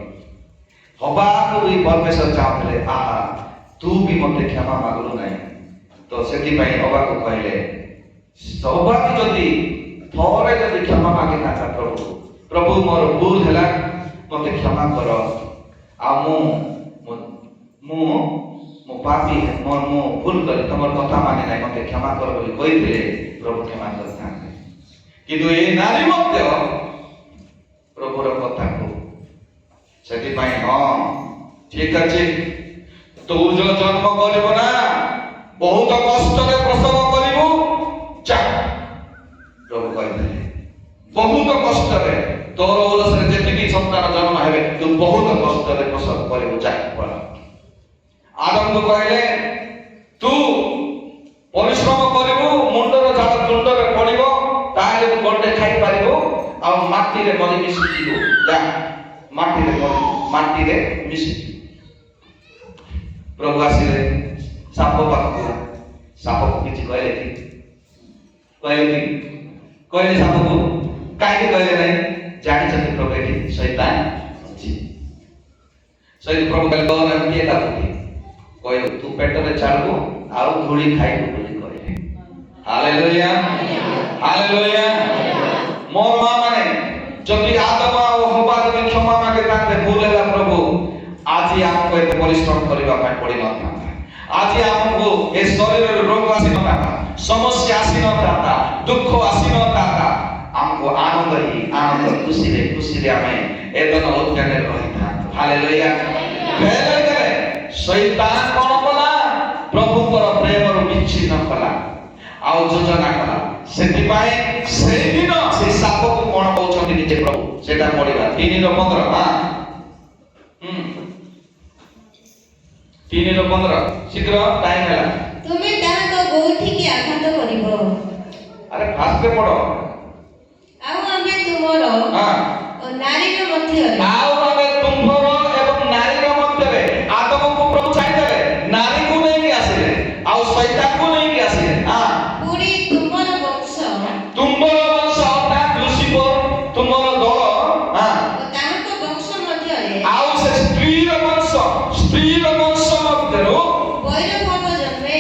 ହବାକୁ ବି ପରମେଶ୍ୱର ଚାହୁଁଥିଲେ ଆହା ତୁ ବି ମତେ କ୍ଷମା ମାଗଲୁ ନାହିଁ ତ ସେଥିପାଇଁ ହବାକୁ କହିଲେ ହବାକୁ ଯଦି ଥରେ ଯଦି କ୍ଷମା ମାଗିଥାନ୍ତା ପ୍ରଭୁ ମୋର ଭୁଲ ହେଲା ମତେ କ୍ଷମା କର ଆଉ ମୁଁ ପାପୀ ମୁଁ ଭୁଲ କଲି ତମର କଥା ମାନେ ନାହିଁ ମତେ କ୍ଷମା କର ବୋଲି କହିଥିଲେ ପ୍ରଭୁ କ୍ଷମା କରିଥାନ୍ତେ କିନ୍ତୁ ଏ ନାରୀ ମଧ୍ୟ ପ୍ରଭୁର କଥାକୁ ସେଥିପାଇଁ ହଁ ଠିକ ଅଛି ତୁ ଯୋଉ ଜନ୍ମ କରିବୁ ନା ବହୁତ କଷ୍ଟରେ ପ୍ରସବ କରିବୁ ଯା ପ୍ରଭୁ କହିଥିଲେ ବହୁତ କଷ୍ଟରେ ତୋର ଓରସରେ ଯେତିକି ସନ୍ତାନ ଜନ୍ମ ହେବେ ତୁ ବହୁତ କଷ୍ଟରେ ପ୍ରସବ କରିବୁ ଯା ଆଦମକୁ କହିଲେ ତୁ ପରିଶ୍ରମ କରିବୁ ମୁଣ୍ଡର ଝାଳ ତୁଣ୍ଡରେ ପଡ଼ିବ ତାହେଲେ ତୁ ଗଣ୍ଡେ ଖାଇପାରିବୁ ଆଉ ମାଟିରେ ମରି ମିଶିଯିବୁ ଯା ମାଟିରେ ମିଶିଯିବୁ ପ୍ରଭୁ ଆସିଲେ ସାପ ପାଖକୁ ସାପକୁ କିଛି କହିଲେ କି ସାପକୁ କାହିଁକି କହିଲେ ନାହିଁ ଜାଣିଛନ୍ତି ପ୍ରଭୁ ଏଠି ଶୈତାନ ଅଛି ପ୍ରଭୁ କହିଲେ ଏମିତି ଏକା ବୁଦ୍ଧି କହିଲେ ତୁ ପେଟରେ ଛାଡିବୁ ଆଉ ଧୂଳି ଖାଇବୁ ବୋଲି କହିଲେ ହାଲେଲୁୟା ହାଲେଲୁୟା ମୋର ମା ମାନେ ଯଦି ଆଦମ ଆଉ ହବା ଯଦି କ୍ଷମା ମାଗିଥାନ୍ତେ ଭୁଲ ହେଲା ପ୍ରଭୁ ଆଜି ଆମକୁ ଏତେ ପରିଶ୍ରମ କରିବା ପାଇଁ ପଡ଼ିନଥାନ୍ତା ଆଜି ଆମକୁ ଏ ଶରୀରରେ ରୋଗ ଆସିନଥାନ୍ତା ସମସ୍ୟା ଆସିନଥାନ୍ତା ଦୁଃଖ ଆସିନଥାନ୍ତା ଆମକୁ ଆନନ୍ଦ ଖୁସିରେ ଆମେ ଏଦନ ଉଦ୍ୟାନରେ ରହିଥାନ୍ତୁ ହାଲେଲୁୟା ହେଲେ ଶୈତାନ କଣ କଲା ପ୍ରଭୁଙ୍କର ପ୍ରେମରୁ ବିଚ୍ଛିନ୍ନ କଲା ଆଉ ଯୋଜନା କଲା ସେଥିପାଇଁ ସେଇଦିନ ସେ ସାପକୁ କଣ କହୁଛନ୍ତି ନିଜେ ପ୍ରଭୁ ସେଟା ପଢିବା 3:15 3:15 ଶୀଘ୍ର ଟାଇମ ହେଲା ତୁମେ ତାହାଙ୍କ ଗୋଉଠିକି ଆଘାତ କରିବ ଆରେ ଫାଷ୍ଟରେ ପଢ ଆଉ ଆମେ ତୁମର ନାରୀର ମଧ୍ୟରେ ଆଉ ଆମେ ତୁମ୍ଭର ଏବଂ ନାରୀର ମଧ୍ୟରେ ଆଦମକୁ ପ୍ରଭୁ ଛାଡ଼ିଦେଲେ ନାରୀକୁ ନେଇକି ଆସିଲେ ଆଉ ଶୈତାନକୁ ନେଇକି ଆସିଲେ ପୁଣି ତୁମର ବଂଶ ଅର୍ଥାତ୍ ଲୁସିଫର ତୁମର ଦଳ ତାହାଙ୍କ ବଂଶ ମଧ୍ୟରେ ଆଉ ସେ ସ୍ତ୍ରୀର ବଂଶ ମଧ୍ୟରୁ ବୈରଭାବ ଜନ୍ମେ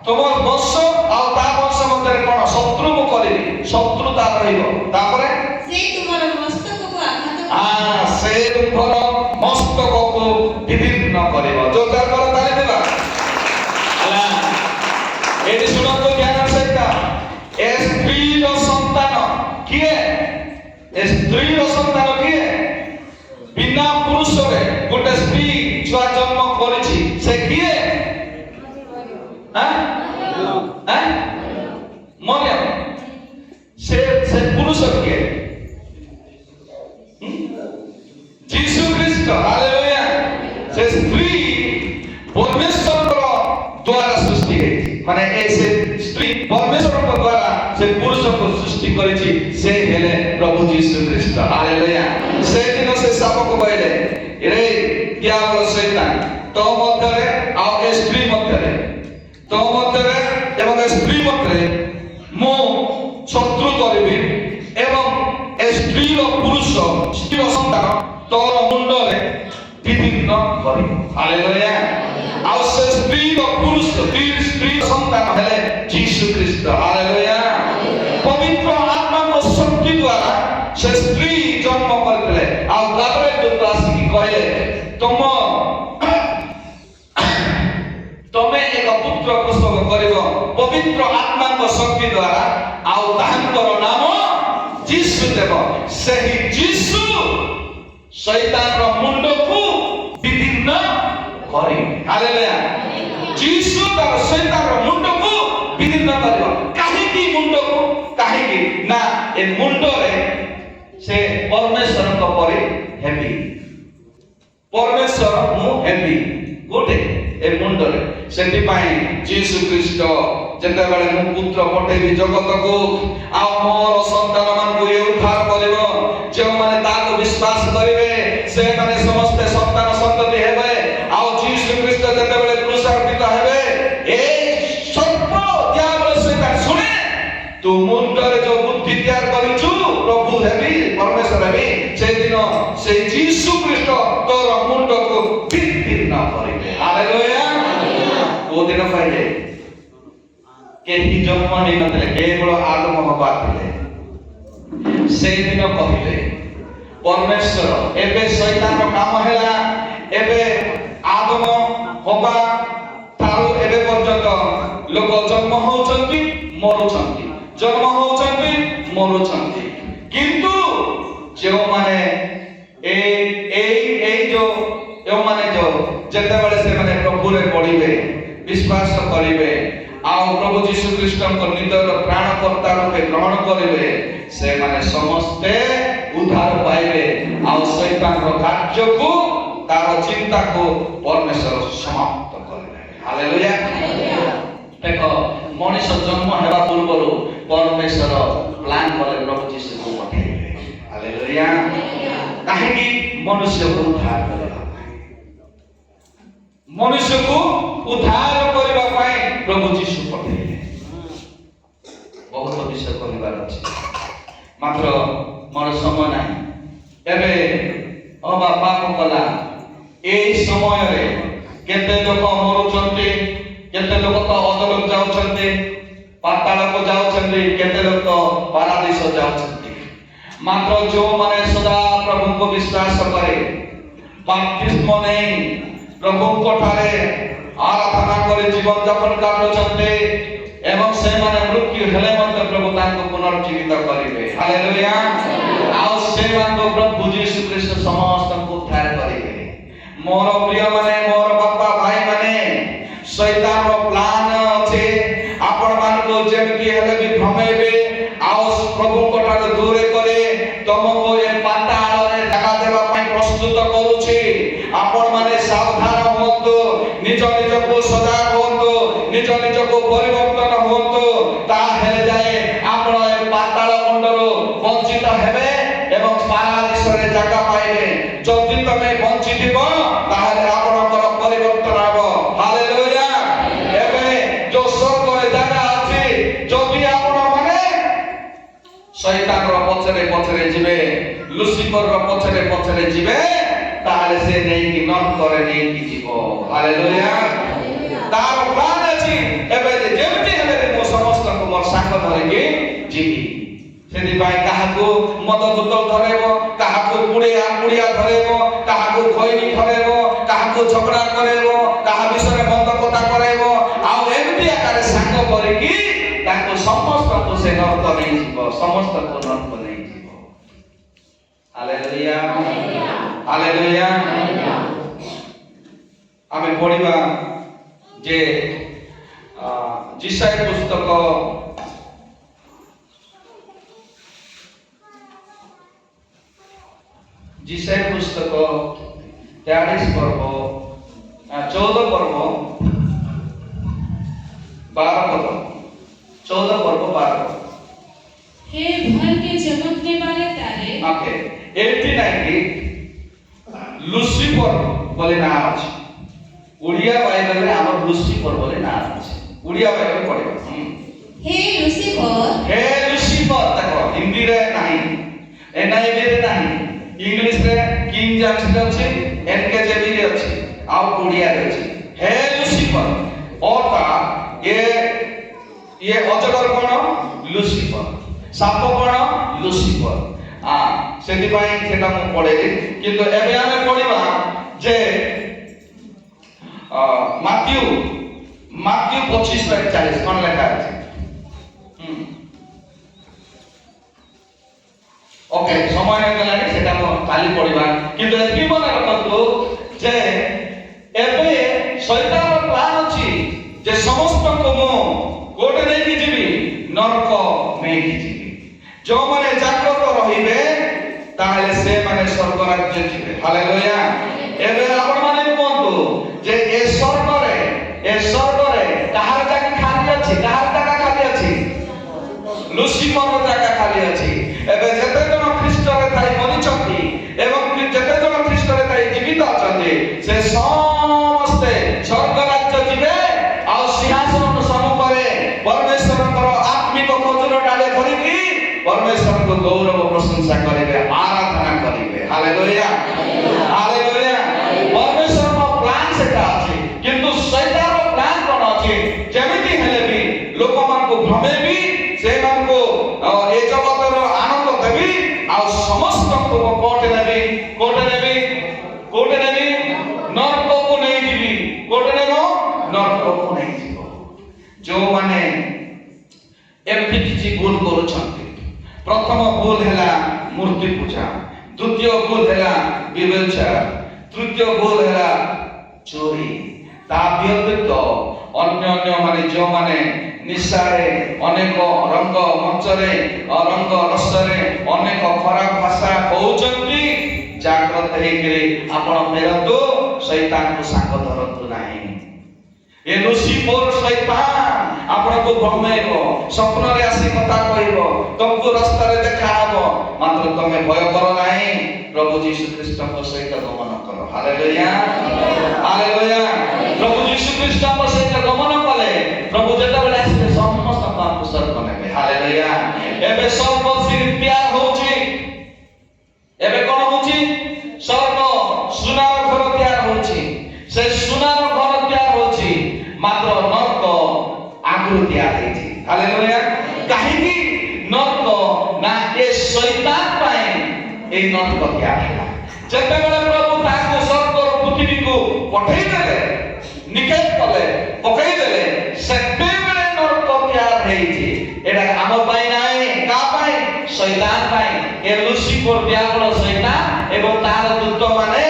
ତୁମର ବଂଶ ଆଉ ତା ବଂଶ ମଧ୍ୟରେ କଣ ଶତ୍ରୁ ମୁଁ କରିବି ଶତ୍ରୁତା ରହିବ ତାପରେ ସେ ତୁମର ମସ୍ତକକୁ ଆଘାତ ସେ ତୁମର ମସ୍ତକକୁ ବିଦୀର୍ଣ୍ଣ କରିବ ଯୋରଦାର କର ତାଳି ଦେବା ହେଲା ଏଠି ଶୁଣନ୍ତୁ ଜ୍ଞାନ ସହିତ ଏ ସ୍ତ୍ରୀର ସନ୍ତାନ କିଏ ବିନା ପୁରୁଷରେ ଗୋଟେ ସ୍ତ୍ରୀ ଛୁଆ ଜନ୍ମ କରିଛି ସେ କିଏ ମରିୟମ ସେ ପୁରୁଷ କିଏ ଯୀଶୁ ଖ୍ରୀଷ୍ଟ ହାଲେଲୁୟା ସେ ସ୍ତ୍ରୀ ପରମେଶ୍ୱରଙ୍କ ଦ୍ୱାରା ସୃଷ୍ଟି ହେଇଛି ମାନେ ସେ ସ୍ତ୍ରୀ ପରମେଶ୍ୱରଙ୍କ ଦ୍ୱାରା ସେ से पुरुष को सृष्टि करिछि से हेले प्रभु यीशु ख्रीष्ट हालेलुया से दिन से शापक कहले रे दियाबल शैतान तो मध्यरे आ स्त्री मध्यरे तो मध्यरे एवं स्त्री मध्यरे मो शत्रु करिबि एवं स्त्री और पुरुष स्त्री संतान तोर मुंडरे विभिन्न करी हालेलुया आ से स्त्री और पुरुष स्त्री संतान हेले यीशु ख्रीष्ट हालेलुया पवित्र आत्मा को शक्ति द्वारा से स्त्री जन्म करथिले आ गाब्रिएल दूत आसी कहले तमे एक पुत्र प्रसव करिवो पवित्र आत्मा को शक्ति द्वारा आ ताहांकर नाम यीशु देव सही यीशु शैतान रो मुंड को विभिन्न करी हालेलुया यीशु तार शैतान रो मुंड को विभिन्न करिवो काहे की मुंड को काहे की ना ए मुंड रे से परमेश्वर को परे हेबी परमेश्वर मु हेबी गोटे ए मुंड रे सेति पाई यीशु ख्रीष्ट जेते बेले मु पुत्र पठेबी जगत को आ मोर संतान मान को ए उद्धार करिवो जे माने ताको विश्वास करिवे से माने समस्त संतान संतति हेबे आ यीशु ख्रीष्ट जेते बेले क्रूसार्पित हेबे ए सर्प दियाबल शैतान सुने तू मुंड रे जो बुद्धि तैयार करिछु प्रभु हेबी परमेश्वर हेबी से दिन से यीशु ख्रीष्ट तोर मुंड को विकीर्ण करिवे हालेलुया ओ दिन पाइले केही जन्म नै नथिले केवल आदम हवा थिले से दिन कहिले परमेश्वर एबे शैतान रो काम हैला एबे आदम हवा तारो एबे पर्यंत लोक जन्म होउछंती मरुछंती जन्म होउछंती मरुछंती किंतु जो माने ए जो माने जो जेते बेले से माने प्रभु रे पड़िबे विश्वास करिवे आ प्रभु यीशु ख्रीष्ट को निदर प्राणकर्ता रूपे ग्रहण करिवे से माने समस्ते उद्धार पाइबे आ शैतान रो कार्य को तार चिंता को परमेश्वर समाप्त करिवे हालेलुया देखो मनुष्य जन्म हेबा पूर्वरु परमेश्वर प्लान करे प्रभु यीशु को पठाइबे हालेलुया काहे कि मनुष्य को उद्धार करबा मनुष्य को उद्धार करबा पाए प्रभु यीशु पठाइले बहुत विषय कहबार अछि मात्र मोर समय नाही एबे ओ बापा को कला ए समय रे केते लोक मरुचंती केते लोक तो अधलोक जाउचंती पाताल को जाउचंती केते लोक पारादीस जाउचंती मात्र जो माने सदा प्रभु को विश्वास करे बपतिस्म नहीं प्रभु को ठारे आराधना करे जीवन यापन करूचंते एवं से माने मृत्यु हेले मत प्रभु ताको पुनर्जीवित करिवे हालेलुया आ से मान प्रभु यीशु ख्रीष्ट समस्त को उद्धार करिवे मोर प्रिय माने मोर बापा भाई माने शैतान रो प्लान अछि आपण मान को जेमति हेले भी भ्रमेबे आ प्रभु को ठारे दूर करे तमको ए पाताल रे जगह देबा पई प्रस्तुत करूछि आपण माने सावधान होतो निज निज को सजाग होतो निज निज को परिवर्तन होतो ता हेले जाए आपण ए पाताल मंडलो वंचित हेबे एवं पारादीस रे जगह पाइबे जदि तमे वंचित हो ताहाले आपनकर परिवर्तन हबो हालेलुया एबे जो स्वर्ग रे जगह अछि जदि आपण माने शैतान रो पछरे पछरे जिवे लुसिफर रो पछरे पछरे जिवे ताले से नहीं कि नन करे नहीं कि जीवो हालेलुया तार प्लान अछि एबे जेमति हेले मो समस्त को मोर साथ धरे कि जीवी सेति पाई काहा को मद बोतल धरेबो काहा को पुड़िया धरेबो काहा को खैनी धरेबो काहा को झगड़ा करेबो काहा विषय बंद कथा करेबो आ एमति आकार संग करे कि ताको समस्त को से नरक नहीं जीवो समस्त को नरक नहीं जीवो हालेलुया हालेलुया आमे पढिबा जे जिसाय पुस्तक जिसाय पुस्तक 43 पर्व 14 पर्व 12 पद 14 पर्व 12 चमकने वाले तारे ओके 89 लुसिफर बोले ना আছে ওড়িয়া বাইবেলে আমার লুসিফর বলে না আছে ওড়িয়া বাইবেল পড়ে हे लुसिफर হে লুসিফর দেখো হিন্দি রে নাই এনআইভি রে নাই ইংলিশ রে কিং জেমস রে আছে এনকেজেভি রে আছে আর ওড়িয়া রে আছে হে লুসিফর অর্থাৎ ये অজগর কোন লুসিফর সাপ কোন লুসিফর সেটি পাই সেটা মু পড়েলি কিন্তু এবে আমি পড়িবা যে মাথিউ 25:40 কোন লেখা আছে ওকে সময় হয়ে গেলানি সেটা মু কালি পড়িবা কিন্তু এটি মনে রাখন্তু যে এবে শয়তানর প্ল্যান আছে যে সমস্ত মু কোটে নেকি ଯିବି নরক নেকি ଯିବି जो माने जागृत रहिबे ताले से माने स्वर्ग राज्य ଯିବେ हालेलुया एबे आपण माने कोंतु जे ए स्वर्गरे काहार जागा खाली अछि काहार जागा खाली अछि लुसिफर जागा खाली अछि एबे जते जन ख्रीष्ट रे थाई मरिचंती एवं जते जन ख्रीष्ट रे थाई जीवित अछंती से समस्ते स्वर्ग राज्य ଯିବେ आ सिंहासन सम्मुखरे परमेश्वरଙ୍କର आत्मिक खजूर डाले धरिकी परमेश्वर को गौरव प्रशंसा करेंगे आराधना करेंगे हालेलुया हालेलुया परमेश्वर को प्लान सेटा अछि किंतु शैतान रो प्लान कोन अछि जेमिति हेले भी लोक मान को भ्रमेबी से मान को ए जगत रो आनंद देबी आ समस्त को कोटे नेबी नरक को नहीं जीवी कोटे नेबो नरक को नहीं जीवो जो माने एमती किछि भूल करूछंती प्रथम भूल हैला मूर्ति पूजा द्वितीय भूल हैला व्यभिचार तृतीय भूल हैला चोरी ता व्यतीत अन्य माने जो माने निशारे अनेक रंग मंचरे रंग रसरे अनेक खराब भाषा कहउचंती जागृत हेकरे आपण फेरंतु शैतान को संग धरंतु नाही ए लुसिफर शैतान आपण को भ्रमेबो स्वप्न रे आसी कथा कहइबो तुमको रास्ता रे देखाबो मात्र तमे भय करो नाही प्रभु यीशु ख्रीष्ट को सहित गमन करो हालेलुया हालेलुया प्रभु यीशु ख्रीष्ट को सहित गमन कले प्रभु जेता बेले आसी समस्त पाप स्वर्ग नेबे हालेलुया एबे स्वर्ग सिर प्यार होची एबे कोन होची स्वर्ग सुनार घर तैयार होची से सुनार घर तैयार होची मात्र नरक आगु दिया हेची हालेलुया काहे की नरक ना ए शैतान पाए ए नरक दिया हैला जेते बेले प्रभु ताको स्वर्ग और पृथ्वी को पठै देले निकेत कले पकई देले सेते बेले नरक तैयार हेची एडा हम पाए नाही का पाए शैतान पाए ए लुसिफर दियाबल शैतान एवं तार दूत माने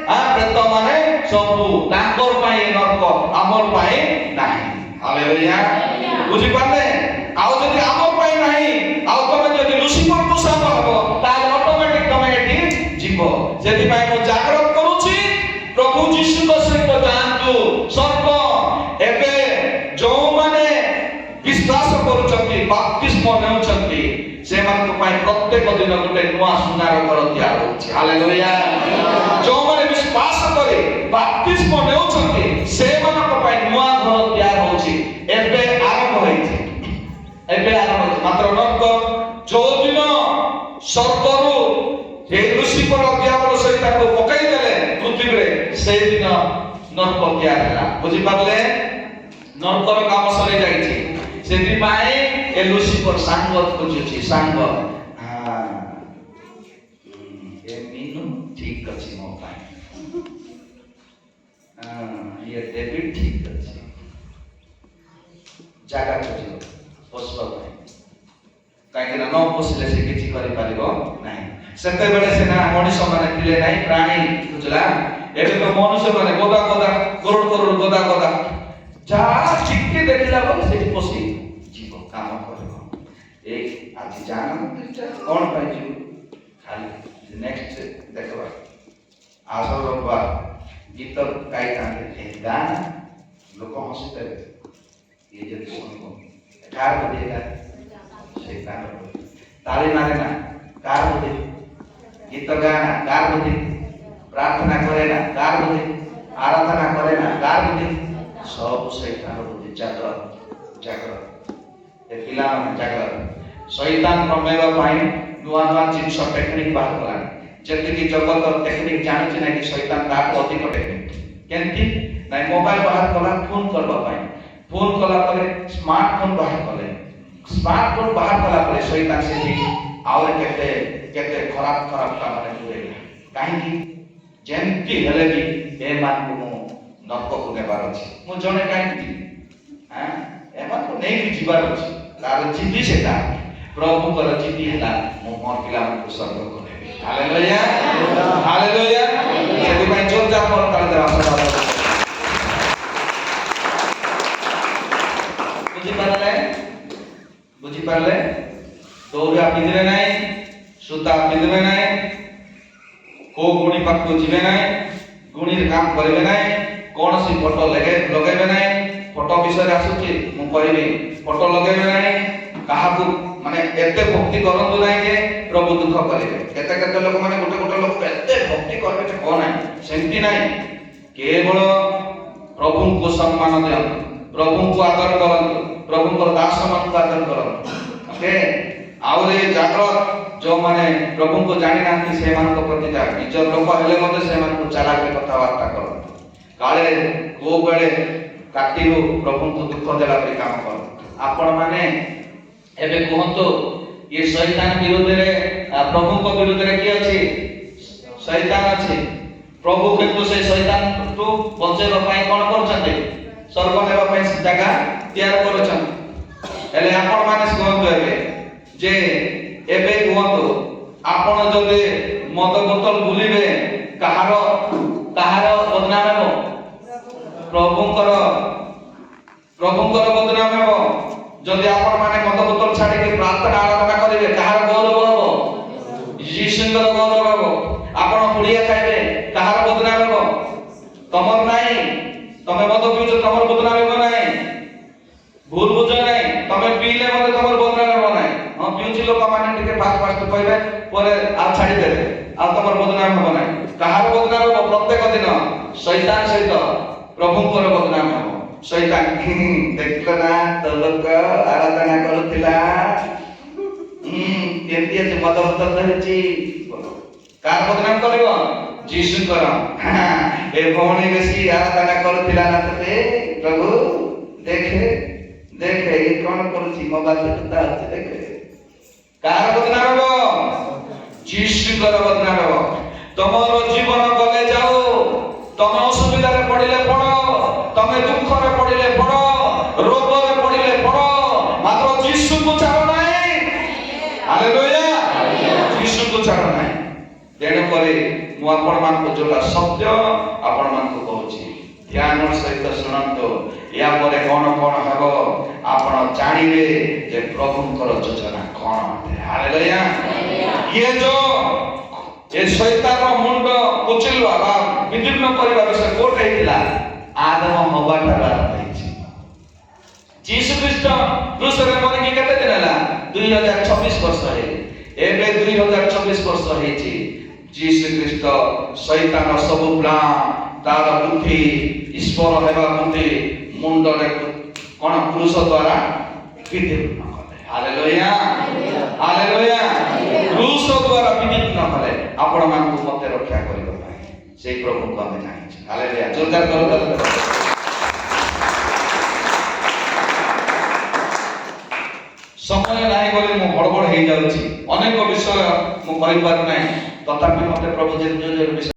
प्रेत माने सबु ताकर पाए नरक हमर पाए नाही हालेलुया बुझी पाले आउ जदि हमर पाए नाही आउ तमे जदि लुसिफर को साथ हबो ताले ऑटोमेटिक तमे एठी जीवो जेति पाए मो जागृत करूची प्रभु यीशु को सहित जानतु स्वर्ग एबे जो माने विश्वास करूचंती बपतिस्म नेउचंती से मान को पाए प्रत्येक दिन गोटे नुआ सुनार घर तैयार होची हालेलुया जो माने विश्वास करे बपतिस्म नेउचंती से मान को पाए नुआ घर तैयार होची एबे आरंभ होईची मात्र नरक जो दिन स्वर्गरु हे लुसिफर दियाबल सहित को पकई देले पृथ्वी रे से दिन नरक तैयार हैला बुझी पाले नरकर काम सरे जाईची सेति पाए ए लुसिफर सांगत खोजुची सांग ए मीनू ठीक अछि मो पाए ये डेविड ठीक अछि जागा खोजियो पोसबा पाए काहे न पोसले से किछि करि पारिबो नाही सेते बेले से ना मनुष्य माने थिले नाही प्राणी बुझला एबे तो मनुष्य माने गोदा करोड़ गोदा जा चिक्के देखिला बोले से पोसी जीव काम करबो ए आज जाना कोन पाइछु खाली नेक्स्ट देखबा आसो रबा गीत गाई कांदे गाना लोक हंसते ये जे सुनको कार देगा शैतान ତାଳି ମାରେ ନା କାହାର ବୁଦ୍ଧି, ଗୀତ ଗାଏ ନା କାହାର ବୁଦ୍ଧି, ପ୍ରାର୍ଥନା করে না কার বুদ্ধি, আরাধনা করে না কার বুদ্ধি, সব শয়তান বুদ্ধি। জাগ্রত জাগ্রত ଏ ପିଲାମାନେ ଜାଗ୍ରତ। ଶୈତାନ ରମେଇବା ପାଇଁ ନୂଆ ନୂଆ ଜିନିଷ ଟେକ୍ନିକ ବାହାର କଲାଣି। ଯେତିକି ଜଗତ ଟେକ୍ନିକ ଜାଣୁଛି ନାଇଁ କି ଶୈତାନ ତାଠୁ ଅଧିକ ଟେକ୍ନିକ। କେମିତି ନାଇଁ ମୋବାଇଲ ବାହାର କଲା ଫୋନ କରିବା ପାଇଁ, ଫୋନ କଲା ପରେ ସ୍ମାର୍ଟଫୋନ ବାହାର କଲେ, ସ୍ମାର୍ଟଫୋନ ବାହାର କଲା ପରେ ଶୈତାନ ସେଠି ଆହୁରି କେତେ କେତେ ଖରାପ ଖରାପ କାମରେ ଯୋଡ଼େଇଲା। କାହିଁକି ଯେମିତି ହେଲେ ବି ଏମାନଙ୍କୁ ମୁଁ ନରକକୁ ନେବାର ଅଛି। ମୁଁ ଜଣେ କାହିଁକି ଯିବି, ଏମାନଙ୍କୁ ନେଇକି ଯିବାର ଅଛି। ତାର ଜିଦି ସେଟା, ପ୍ରଭୁଙ୍କର ଜିଦି ହେଲା ମୁଁ ମୋର ପିଲାମାନଙ୍କୁ ସ୍ୱର୍ଗକୁ ନେବି। Hallelujah hallelujah. ସେଥିପାଇଁ ଜୋରଦାର କରତାଳ ଦେବା। ବୁଝିପାରିଲେ ବୁଝିପାରିଲେ? ଦୌଡ଼ା ପିନ୍ଧିବେ ନାହିଁ, ସୂତା ପିନ୍ଧିବେ ନାହିଁ, କୋଉ ଗୁଣି ପାଖକୁ ଯିବେ ନାହିଁ, ଗୁଣିରେ କାମ କରିବେ ନାହିଁ, କୌଣସି ଫଟୋ ଲଗେଇବେ ନାହିଁ। ଫଟୋ ବିଷୟରେ ଆସୁଛି ମୁଁ କହିବି, ଫଟୋ ଲଗେଇବେ ନାହିଁ, କାହାକୁ ମାନେ ଏତେ ଭକ୍ତି କରନ୍ତୁ ନାହିଁ ଯେ ପ୍ରଭୁ ଦୁଃଖ କରିବେ। କେତେ କେତେ ଲୋକମାନେ ଗୋଟେ ଗୋଟେ ଲୋକ ଏତେ ଭକ୍ତି କରିବେ ଯେ କଣ ନାହିଁ, ସେମିତି ନାହିଁ। କେବଳ ପ୍ରଭୁଙ୍କୁ ସମ୍ମାନ ଦିଅନ୍ତୁ, ପ୍ରଭୁଙ୍କୁ ଆଦର କରନ୍ତୁ, ପ୍ରଭୁଙ୍କର ଦାସମାନଙ୍କୁ ଆଦର କରନ୍ତୁ। ଓକେ, ଆହୁରି ଜାଗ୍ରତ ଯୋଉମାନେ ପ୍ରଭୁଙ୍କୁ ଜାଣିନାହାନ୍ତି ସେମାନଙ୍କ ପ୍ରତି ନିଜ ଲୋକ ହେଲେ ମଧ୍ୟ ସେମାନଙ୍କୁ ଚାଲାକି କଥାବାର୍ତ୍ତା କରନ୍ତୁ। କାଳେ କୋଉ ବେଳେ କାଟିରୁ ପ୍ରଭୁଙ୍କୁ ଦୁଃଖ ଦେଲା ପରି କାମ କରନ୍ତୁ। ଆପଣ ମାନେ ଏବେ କୁହନ୍ତୁ, ଇଏ ଶୈତାନ ବିରୁଦ୍ଧରେ ପ୍ରଭୁଙ୍କ ବିରୁଦ୍ଧରେ କିଏ ଅଛି? ଶୈତାନ ଅଛି। ପ୍ରଭୁ କିନ୍ତୁ ସେ ଶୈତାନଠୁ ବଞ୍ଚେଇବା ପାଇଁ କଣ କରୁଛନ୍ତି? ସ୍ୱର୍ଗ ନେବା ପାଇଁ ଜାଗା ତିଆରି କରୁଛନ୍ତି। ହେଲେ ଆପଣ ମାନେ କୁହନ୍ତୁ ଏବେ କୁହନ୍ତୁ, ଆପଣ ଯଦି ମଦ ବୋତଲ ଭୁଲିବେ କାହାର ବଦନାମ ହେବ? ପ୍ରଭୁଙ୍କର ବଦନାମ ହେବ। ଯଦି ଆପଣ ମାନେ ମଦ ବୋତଲ ଛାଡ଼ିକି ପ୍ରାର୍ଥନା ଆରାଧନା କରିବେ କାହାର ଗୌରବ ହେବ? ଯୀଶୁଙ୍କର ଗୌରବ ହେବ। ଆପଣ ପୁଡ଼ିଆ ଖାଇବେ କାହାର ବଦନାମ ହେବ? ତମର ନାହିଁ। ତମେ ମଦ ପିଉଛ, ତମର ବଦନାମ ହେବ ନାହିଁ। ଭୁଲ ବୁଝ ନାହିଁ। ତମେ ପିଇଲେ ମଧ୍ୟ ତମର ବଦନାମ ହେବ ନାହିଁ। ହଁ, ପିଉଛି ଲୋକମାନେ ଟିକେ ଫାଷ୍ଟ କହିବେ, ପରେ ଆଉ ଛାଡ଼ିଦେବେ, ଆଉ ତମର ବଦନାମ ହେବ ନାହିଁ। କାହାର ବଦନାମ ହେବ? ପ୍ରତ୍ୟେକ ଦିନ ଶୈତାନ ସହିତ ପ୍ରଭୁଙ୍କର ବଦନାମ ହେବ। ଶୈତାନ ଦେଖିଲ ନା ତ ଲୋକ ଆରାଧନା କରୁଥିଲା, କେମିତି ଅଛି ମଦ ବୋତଲ ଧରିଛି। କାହାର ବଦନାମ କରିବ? ଯୀଶୁଙ୍କର। ଏ ଭଉଣୀ ବେଶୀ ଆରାଧନା କରୁଥିଲା ନା ତତେ, ପ୍ରଭୁ ଦେଖେ ଦେଖେ ଏ କଣ କରୁଛି, ମୋବାଇଲ ଦେଖୁତା ଅଛି ଦେଖେ। କାହାର ବଦନାମ ହେବ? ଯୀଶୁଙ୍କର ବଦନାମ ହେବ। ତମର ଜୀବନ ଗଲେ ଯାଉ, ତମେ ଅସୁବିଧାରେ ପଡ଼ିଲେ ପଡ଼, ତମେ ଦୁଃଖରେ ପଡ଼ିଲେ ପଡ଼, ରୋଗରେ ପଡ଼ିଲେ ପଡ଼, ମାତ୍ର ଯୀଶୁଙ୍କୁ ଛାଡ଼ ନାହିଁ। ହାଲେଲୁୟା। ଯୀଶୁଙ୍କୁ ଛାଡ଼ ନାହିଁ। ତେଣୁକରି ମୁଁ ଆପଣମାନଙ୍କୁ ଯୋଉଟା ସତ୍ୟ ଆପଣମାନଙ୍କୁ କହୁଛି, ଧ୍ୟାନର ସହିତ ଶୁଣନ୍ତୁ। ୟା ପରେ କଣ କଣ ହେବ ଆପଣ ଜାଣିବେ ଯେ ପ୍ରଭୁଙ୍କର ଯୋଜନା କଣ ଅଟେ। ହାଲେଲୁୟା। ଇଏ ଏ ଶୈତାନର ମୁଣ୍ଡ କୁଚିଲବା ବା ବିଦୀର୍ଣ୍ଣ କରିବା ବିଷୟ କୋଉଠି ହେଇଥିଲା? ଆଦମ ହବା ଠାରୁ ଆରମ୍ଭ ହେଇଛି। ଯୀଶୁ ଖ୍ରୀଷ୍ଟ କ୍ରୁଶରେ ମରିକି କେତେ ଦିନ ହେଲା? 2026 ବର୍ଷ ହେଇଛି। ଏବେ 2026 ବର୍ଷ ହେଇଛି। ଯୀଶୁ ଖ୍ରୀଷ୍ଟ ଶୈତାନ ସବୁ ପ୍ଲାନ୍, ତାର ବୁଦ୍ଧି, ଈଶ୍ୱର ହେବା ବୁଦ୍ଧି ମୁଣ୍ଡରେ କଣ କ୍ରୁଶ ଦ୍ୱାରା ବିଦୀର୍ଣ୍ଣ କଲେ। Hallelujah hallelujah. କ୍ରୁଶ ଦ୍ୱାରା ବିଦୀର୍ଣ୍ଣ କଲେ ଆପଣମାନଙ୍କୁ ମତେ ରକ୍ଷା କରିବା ପାଇଁ। ସେଇ ପ୍ରଭୁଙ୍କୁ ଆମେ ଜାଣିଛୁ। ହାଲେଲୁୟା। ଜୋରଦାର କରନ୍ତୁ। ସମୟ ନାହିଁ ବୋଲି ମୁଁ ହଡ଼ବଡ଼ ହେଇଯାଉଛି। ଅନେକ ବିଷୟ ମୁଁ କହିପାରୁନାହିଁ, ତଥାପି ମତେ ପ୍ରଭୁ ଯେ ବିଷୟ